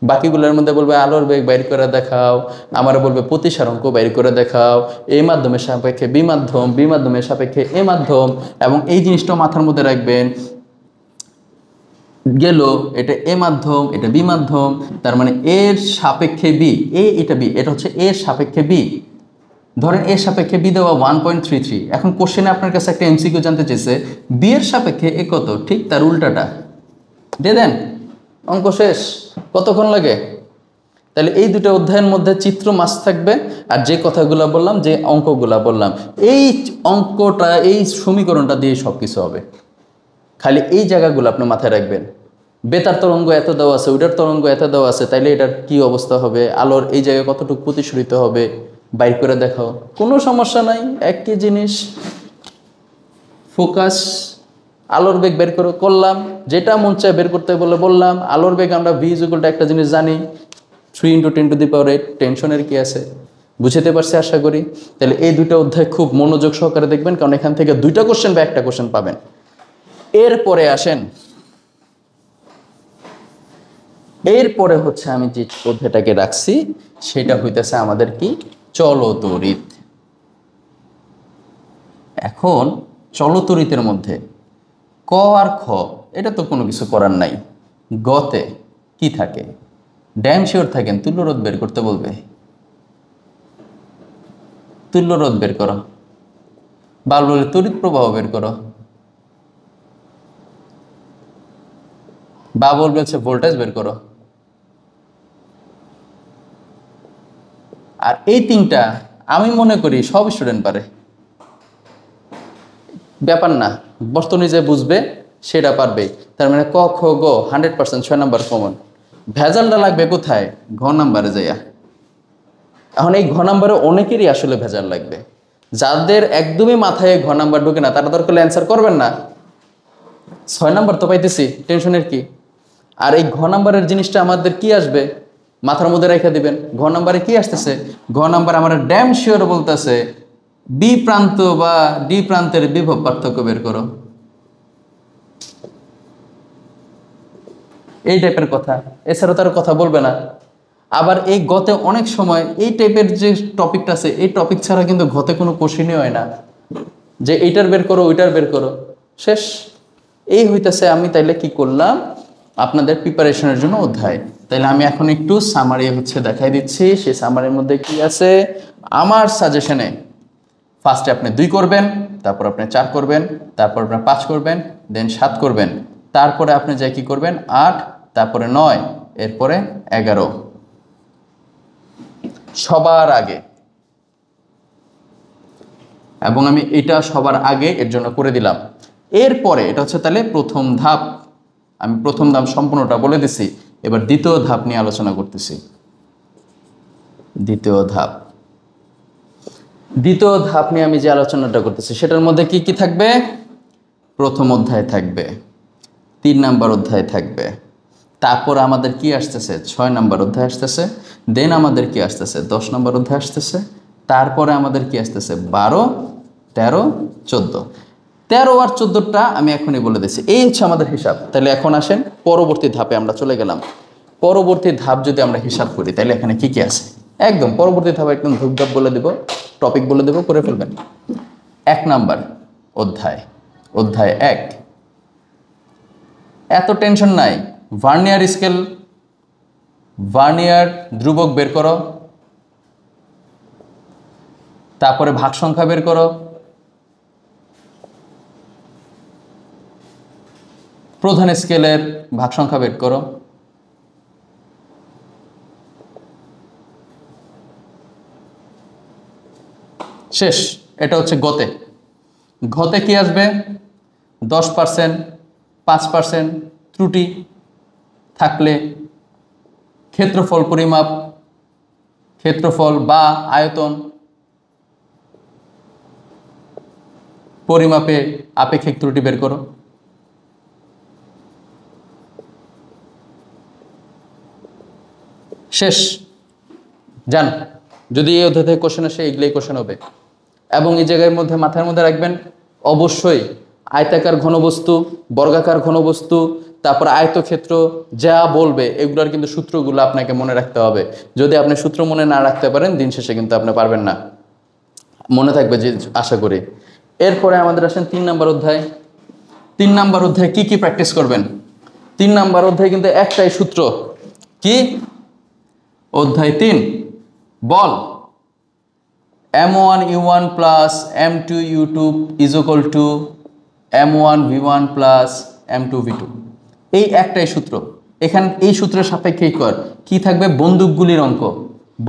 বাকিগুলোর মধ্যে বলবে আলোর বেগ বাইর করে দেখাও, আমার বলবে প্রতিসার অঙ্ক বাইর করে দেখাও, এ মাধ্যমের সাপেক্ষে বি মাধ্যম, বি মাধ্যমের সাপেক্ষে এ মাধ্যম, এবং এই জিনিসটাও মাথার মধ্যে রাখবেন, গেল এটা এ মাধ্যম, এটা বি মাধ্যম, তার মানে এর সাপেক্ষে বি, এটা বি, এটা হচ্ছে এর সাপেক্ষে বি। ধরেন এর সাপেক্ষে বি দেওয়া 1.33, এখন কোশ্চেনে আপনার কাছে একটা এমসিকিউ জানতে চেয়েছে বি এর সাপেক্ষে এ কত, ঠিক তার উল্টাটা দিয়ে দেন, অঙ্ক শেষ। কতক্ষণ লাগে? তাহলে এই দুটো অধ্যায়ের মধ্যে চিত্র মাস থাকবে, আর যে কথাগুলো বললাম, যে অঙ্কগুলো বললাম, এই অঙ্কটা, এই সমীকরণটা দিয়ে সব কিছু হবে। খালি এই জায়গাগুলো আপনি মাথায় রাখবেন, বেতার তরঙ্গ এত দেওয়া আছে, ওইটার তরঙ্গ এত দেওয়া আছে, তাইলে এটার কি অবস্থা হবে, আলোর এই জায়গায় কতটুকু প্রতিসরিত হবে, বাইর করে দেখাও, কোনো সমস্যা নাই, একই জিনিস, ফোকাস। আলোর বেগ বের করে করলাম, যেটা মন চায় বের করতে বলে বললাম। আলোর বেগ আমরা v = একটা জিনিস জানি, 3 × 10⁸, টেনশনের কি আছে, বুঝতে পারছি আশা করি। তাহলে এই দুটো অধ্যায় খুব মনোযোগ সহকারে দেখবেন, কারণ এখান থেকে দুইটা কোশ্চেন বা একটা কোশ্চেন পাবেন। এরপরে আসেন, এরপরে হচ্ছে আমি যে অধ্যায়টাকে রাখছি সেটা হইতেছে আমাদের কি, চলতরিৎ। এখন চলতরিতের মধ্যে ক আর খ, এটা তো কোনো কিছু করার নাই। গতে কি থাকে, ড্যাম শিওর থাকেন তুল্যরোধ বের করতে বলবে, তুল্যরোধ বের করো, বা বলে তড়িৎ প্রবাহ বের করো, বা বলবে হচ্ছে ভোল্টেজ বের করো। আর এই তিনটা আমি মনে করি সব স্টুডেন্ট পারে, ব্যাপার না, বর্তনী যে বুঝবে সেটা পারবে। তার মানে ক খ গ 100% 6 নাম্বার কমন। ভেজালটা লাগবে কোথায়, ঘ নাম্বারে যাইয়া। এখন এই ঘ নাম্বারে অনেকেরই আসলে ভেজাল লাগবে, যাদের একদমই মাথায় ঘ নাম্বার ঢুকে না, তারা দরকার অ্যান্সার করবেন না। 6 নাম্বার তো পাইতেছি, টেনশনের কি। আর এই ঘ নাম্বারের জিনিসটা আমাদের কি আসবে, মাথার মধ্যে রেখে দিবেন। ঘ নাম্বারে কি আসতেছে, ঘ নাম্বার আমার ড্যাম শিওর বলতেছে বি প্রান্ত বা ডি প্রান্তের বিভব পার্থক্য বের করো, এই টাইপের কথা, এছাড়া তার কথা বলবে না। আবার এই গতে অনেক সময় এই টাইপের যে টপিকটা আছে, এই টপিক ছাড়া কিন্তু গতে কোনো কোশ্চেনই হয় না, যে এইটার বের করো ওইটার বের করো, শেষ। এই হইতেছে আমি তাইলে কি করলাম আপনাদের প্রিপারেশনের জন্য অধ্যায়। তাইলে আমি এখন একটু সামারি হচ্ছে দেখাই দিচ্ছি, সেই সামারির মধ্যে কি আছে। আমার সাজেশনে ফার্স্টে আপনি 2 করবেন, তারপর আপনি 4 করবেন, তারপর আপনি 5 করবেন, দেন 7 করবেন, তারপরে আপনি যাই কি করবেন 8, তারপরে 9, এরপরে 11 সবার আগে। এবং আমি এটা সবার আগে এর জন্য করে দিলাম। এরপরে এটা হচ্ছে তাহলে প্রথম ধাপ, আমি প্রথম ধাপ সম্পূর্ণটা বলে দিছি, এবার দ্বিতীয় ধাপ নিয়ে আলোচনা করতেছি। দ্বিতীয় ধাপ নিয়ে আমি যে আলোচনাটা করতেছি সেটার মধ্যে কি কি থাকবে? প্রথম অধ্যায় থাকবে, 3 নাম্বার অধ্যায় থাকবে, তারপর আমাদের কি আসতেছে 6 নাম্বার অধ্যায় আসতেছে, দেন আমাদের কি আসতেছে 10 নাম্বার অধ্যায় আসতেছে, তারপরে আমাদের কি আসতেছে 12, 13, 14। 13 আর 14টা আমি এখনই বলে দিচ্ছি। এই হচ্ছে আমাদের হিসাব। তাহলে এখন আসেন পরবর্তী ধাপে আমরা চলে গেলাম। পরবর্তী ধাপ যদি আমরা হিসাব করি তাহলে এখানে কি কি আছে একদম পরবর্তী ধাপে একদম ধূপধাপ বলে দেব, টপিক বলে দেব, করে ফেলবেন। 1 নাম্বার অধ্যায়, অধ্যায় 1। এত টেনশন নাই, ভার্নিয়ার স্কেল, ভার্নিয়ার ধ্রুবক বের করো, তারপরে ভাগ সংখ্যা বের করো, প্রধান স্কেলের ভাগ সংখ্যা বের করো, শেষ। এটা হচ্ছে গতে। ঘতে কি আসবে? 10%, 5% ত্রুটি থাকলে ক্ষেত্রফল পরিমাপ, ক্ষেত্রফল বা আয়তন পরিমাপে আপেক্ষিক ত্রুটি বের করো। শেষ। জান, যদি এই অধ্যায় থেকে কোশ্চেন আসে এগুলোই কোশ্চেন হবে। এবং এই জায়গার মধ্যে মাথার মধ্যে রাখবেন অবশ্যই আয়তাকার ঘনবস্তু, বর্গাকার ঘনবস্তু, তারপর আয়তক্ষেত্র যা বলবে এগুলোর কিন্তু সূত্রগুলো আপনাকে মনে রাখতে হবে। যদি আপনি সূত্র মনে না রাখতে পারেন দিন শেষে কিন্তু আপনি পারবেন না। মনে থাকবে যে আশা করি। এরপরে আমাদের আসেন 3 নাম্বার অধ্যায়। 3 নাম্বার অধ্যায়ে কি কি প্র্যাকটিস করবেন? 3 নাম্বার অধ্যায়ে কিন্তু একটাই সূত্র। কি? অধ্যায় 3 বল m1u1 plus m2u2 is equal two m1v1 plus m2v2। এই একটাই সূত্র। এখানে এই সূত্রের সাপেক্ষে কি থাকবে? বন্দুকগুলির অঙ্ক।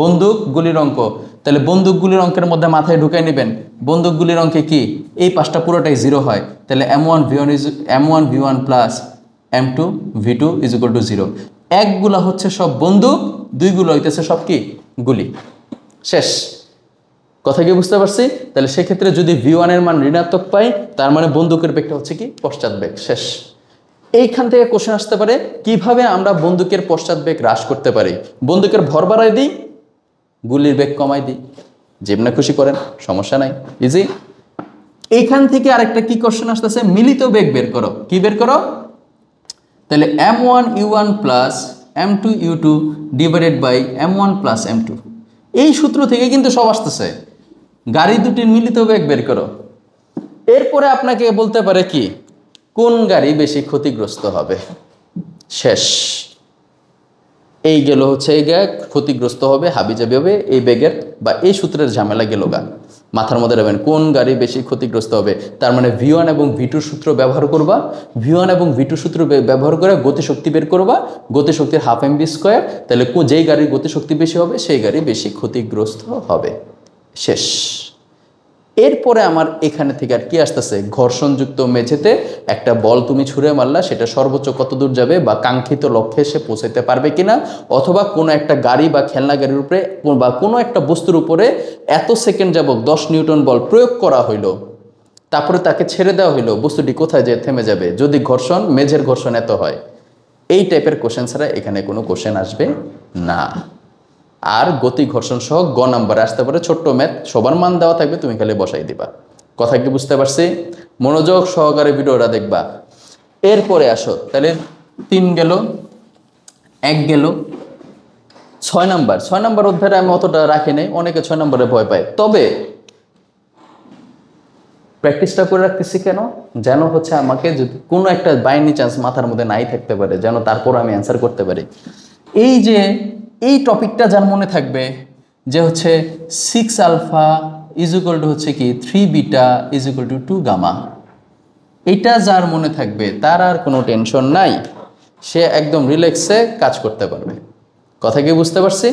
বন্দুকগুলির অঙ্ক। তাহলে বন্দুকগুলির অঙ্কের মধ্যে মাথায় ঢুকাই নেবেন বন্দুকগুলির অঙ্কে কি এই পাঁচটা পুরোটাই 0 হয়। তাহলে m1v1 plus m2v2 is equal two 0। একগুলা হচ্ছে সব বন্দুক, দুইগুলো হইতেছে সব কি গুলি। শেষ। কথা কি বুঝতে পারছি? তাহলে সেক্ষেত্রে যদি v1 এর মান ঋণাত্মক পাই তার মানে বন্দুকের বেগটা হচ্ছে কি পশ্চাৎ বেগ। শেষ। এইখান থেকে কোশ্চেন আসতে পারে কিভাবে আমরা বন্দুকের পশ্চাৎ বেগ হ্রাস করতে পারি। বন্দুকের ভর বাড়াই দিই, গুলির বেগ কমাই দিই, যেমন খুশি করেন, সমস্যা নাই, ইজি। এইখান থেকে আরেকটা কি কোশ্চেন আসতেছে? মিলিত বেগ বের করো। কি বের করো? তাহলে m1u1 plus m2u2 divided by m1 plus m2। এই সূত্র থেকে কিন্তু সব আসতেছে। গাড়ি দুটির মিলিত বেগ বের করো। এরপরে আপনাকে বলতে পারে কি কোন গাড়ি বেশি ক্ষতিগ্রস্ত হবে। শেষ। এই গেল হচ্ছে এই গ্যাগ ক্ষতিগ্রস্ত হবে, হাবিজাবি হবে এই বেগের বা এই সূত্রের ঝামেলা গেল গা। মাথার মধ্যে রাখবেন কোন গাড়ি বেশি ক্ষতিগ্রস্ত হবে। তার মানে v1 এবং v2 সূত্র ব্যবহার করবা। v1 এবং v2 সূত্র ব্যবহার করে গতিশক্তি বের করবা। গতিশক্তির হাফ mv²। তাহলে যেই গাড়ির গতিশক্তি বেশি হবে সেই গাড়ি বেশি ক্ষতিগ্রস্ত হবে। শেষ। এরপরে আমার এখানে থেকে আর কি আসতেছে? ঘর্ষণযুক্ত মেঝেতে একটা বল তুমি ছুঁড়ে মারলা, সেটা সর্বোচ্চ কত দূর যাবে বা কাঙ্ক্ষিত লক্ষ্যে সে পৌঁছাতে পারবে কিনা, অথবা কোনো একটা গাড়ি বা খেলনা গাড়ির উপরে বা কোনো একটা বস্তুর উপরে এত সেকেন্ড যাবত 10 নিউটন বল প্রয়োগ করা হইলো, তারপরে তাকে ছেড়ে দেওয়া হইলো, বস্তুটি কোথায় যেয়ে থেমে যাবে যদি ঘর্ষণ, মেঝের ঘর্ষণ এত হয়। এই টাইপের কোশ্চেন ছাড়া এখানে কোনো কোশ্চেন আসবে না। আর গতি ঘর্ষণ সহ গ নাম্বারে আসতে পারে ছোট্ট ম্যাথ, সবার মান দেওয়া থাকবে, তুমি খালি বসাই দিবা। কথা কি বুঝতে পারছি? মনোযোগ সহকারে ভিডিওটা দেখবা। এরপরে আসো, তাহলে 3 গেল, 1 গেল। 6 নাম্বার অধ্যায়ে আমি অতটা রাখি নাই, অনেকে 6 নম্বরে ভয় পায়। তবে প্র্যাকটিসটা করে রাখতেছি কেন? যেন হচ্ছে আমাকে যদি কোনো একটা বাই এনি চান্স মাথার মধ্যে নাই থাকতে পারে, যেন তারপর আমি অ্যান্সার করতে পারি। এই যে এই টপিকটা যার মনে থাকবে যে হচ্ছে 6 আলফা ইজ ইকুয়াল টু হচ্ছে কি 3 beta is equal to 2 gamma, এটা যার মনে থাকবে তার আর কোনো টেনশন নাই, সে একদম রিল্যাক্সে কাজ করতে পারবে। কথা কি বুঝতে পারছি?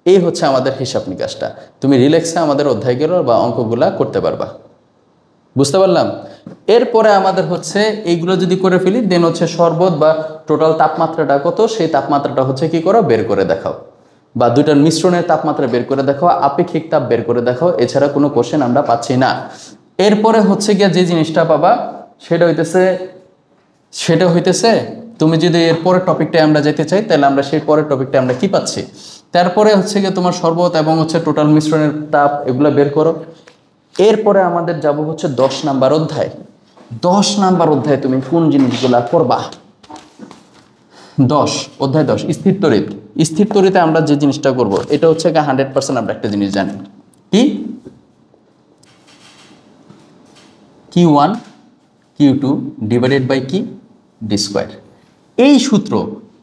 এই হচ্ছে আমাদের হিসাব নিকাশটা। তুমি রিল্যাক্সে আমাদের অধ্যায়গুলো বা অঙ্কগুলা করতে পারবা। বুঝতে পারলাম। এরপরে আমাদের হচ্ছে এইগুলো যদি করে ফেলি দেন হচ্ছে শরবত বা টোটাল তাপমাত্রাটা কত সেই তাপমাত্রাটা হচ্ছে কি করো বের করে দেখাও, বা দুইটার মিশ্রণের তাপমাত্রা বের করে দেখাও, আপেক্ষিক তাপ বের করে দেখাও। এছাড়া কোনো কোশ্চেন আমরা পাচ্ছি না। এরপরে হচ্ছে গিয়া যে জিনিসটা পাবা সেটা হইতেছে তুমি যদি এর পরের টপিকটায় আমরা যেতে চাই তাহলে আমরা সেই পরের টপিকটা আমরা কি পাচ্ছি। তারপরে হচ্ছে গিয়ে তোমার শরবত এবং হচ্ছে টোটাল মিশ্রণের তাপ এগুলো বের করো। এরপরে আমাদের যাব হচ্ছে 10 নাম্বার অধ্যায়। 10 নাম্বার অধ্যায়ে তুমি কোন জিনিসগুলা করবা? 10 স্থির তড়িৎ। স্থির তড়িতে আমরা যে জিনিসটা করব এটা হচ্ছে 100% আমরা একটা জিনিস জানি কি, Q1 Q2 ডিভাইডেড বাই কি ডি স্কোয়ার। এই সূত্র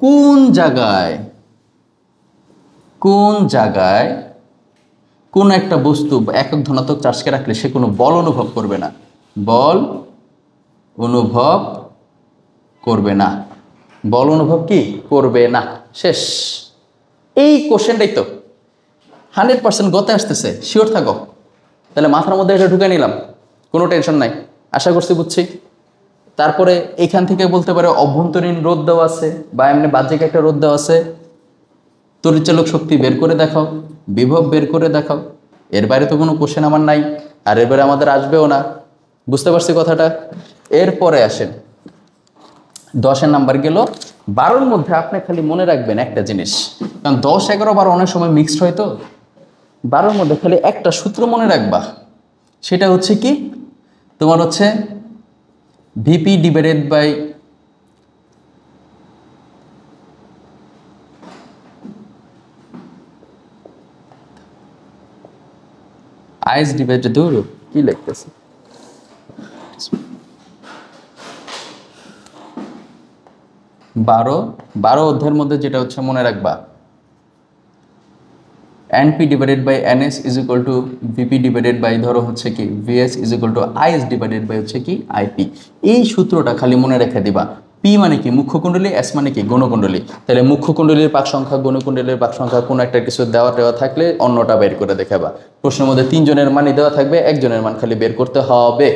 কোন জায়গায় কোন একটা বস্তু একক ধনাত্মক চার্জকে রাখলে সে কোনো বল অনুভব করবে না, বল অনুভব করবে না, বল অনুভব কি করবে না। শেষ। এই কোশ্চেনটাই তো 100% গতে আসতেছে, শিওর থাকো। তাহলে মাথার মধ্যে এটা ঢুকে নিলাম, কোনো টেনশন নাই, আশা করছি বুঝছি। তারপরে এখান থেকে বলতে পারে অভ্যন্তরীণ রোধ দেওয়া আছে বা এমনি বাহ্যিক একটা রোধ দেওয়া আছে, তড়িৎচালক শক্তি বের করে দেখাও, বিভব বের করে দেখাও। এর বাইরে তো কোনো কোশ্চেন আমার নাই, আর এর বাইরে আমাদের আসবেও না। বুঝতে পারছি কথাটা। এরপরে আসেন 10 নাম্বার গেল। 12 মধ্যে আপনি খালি মনে রাখবেন একটা জিনিস, কারণ 10, 11, 12 অনেক সময় মিক্সড হয় তো। 12 মধ্যে খালি একটা সূত্র মনে রাখবা, সেটা হচ্ছে কি তোমার হচ্ছে VP divided by IS divided, দূর কি লিখতেছে 12 অধ্যায়ের মধ্যে যেটা হচ্ছে মনে রাখবা NP divided by NS is equal to VP divided by ধরো হচ্ছে কি VS is equal to IS divided by হচ্ছে কি IP। এই সূত্রটা খালি মনে রেখে দিবা। P মানে কি মুখ্য কুণ্ডলী, S মানে কি গৌণকুণ্ডলী। তাহলে মুখ্য কুণ্ডলীর পাক সংখ্যা, গৌণকুণ্ডলীর পাক সংখ্যা কোনো একটা কিছু দেওয়া থাকলে অন্যটা বের করে দেখাবা। প্রশ্নের মধ্যে 3 জনের মানই দেওয়া থাকবে, 1 জনের মান খালি বের করতে হবে,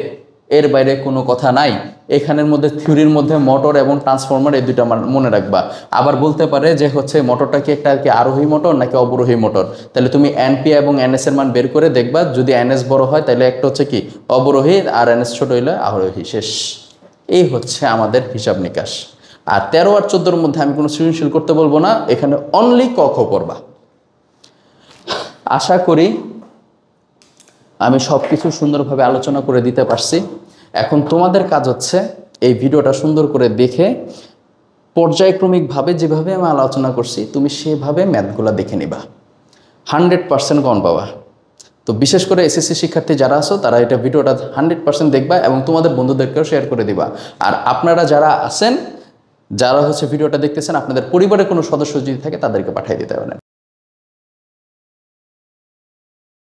এর বাইরে কোনো কথা নাই। এখানের মধ্যে থিওরির মধ্যে মোটর এবং ট্রান্সফরমার এই দুইটা মনে রাখবা। আবার বলতে পারে যে হচ্ছে মোটরটা কি একটা কি আরোহী মোটর নাকি অবরোহী মোটর, তাহলে তুমি NP এবং NS এর মান বের করে দেখবা। যদি NS বড় হয় তাহলে একটা হচ্ছে কি অবরোহী, আর NS ছোট হইলে আরোহী। শেষ। এই হচ্ছে আমাদের হিসাব নিকাশ। আর 13 আর 14-র মধ্যে আমি কোনো সৃজনশীল করতে বলবো না, এখানে অনলি ক খ করবা। আশা করি আমি সব কিছু সুন্দরভাবে আলোচনা করে দিতে পারছি। এখন তোমাদের কাজ হচ্ছে এই ভিডিওটা সুন্দর করে দেখে পর্যায়ক্রমিকভাবে যেভাবে আমি আলোচনা করছি তুমি সেভাবে ম্যাথগুলো দেখে নিবা, 100% কমন পাবা। তো বিশেষ করে SSC শিক্ষার্থী যারা আছো তারা এটা ভিডিওটা 100% দেখবা এবং তোমাদের বন্ধুদেরকেও শেয়ার করে দিবা। আর আপনারা যারা আছেন, যারা হচ্ছে ভিডিওটা দেখতেছেন, আপনাদের পরিবারের কোনো সদস্য যদি থাকে তাদেরকে পাঠিয়ে দিতে পারেন।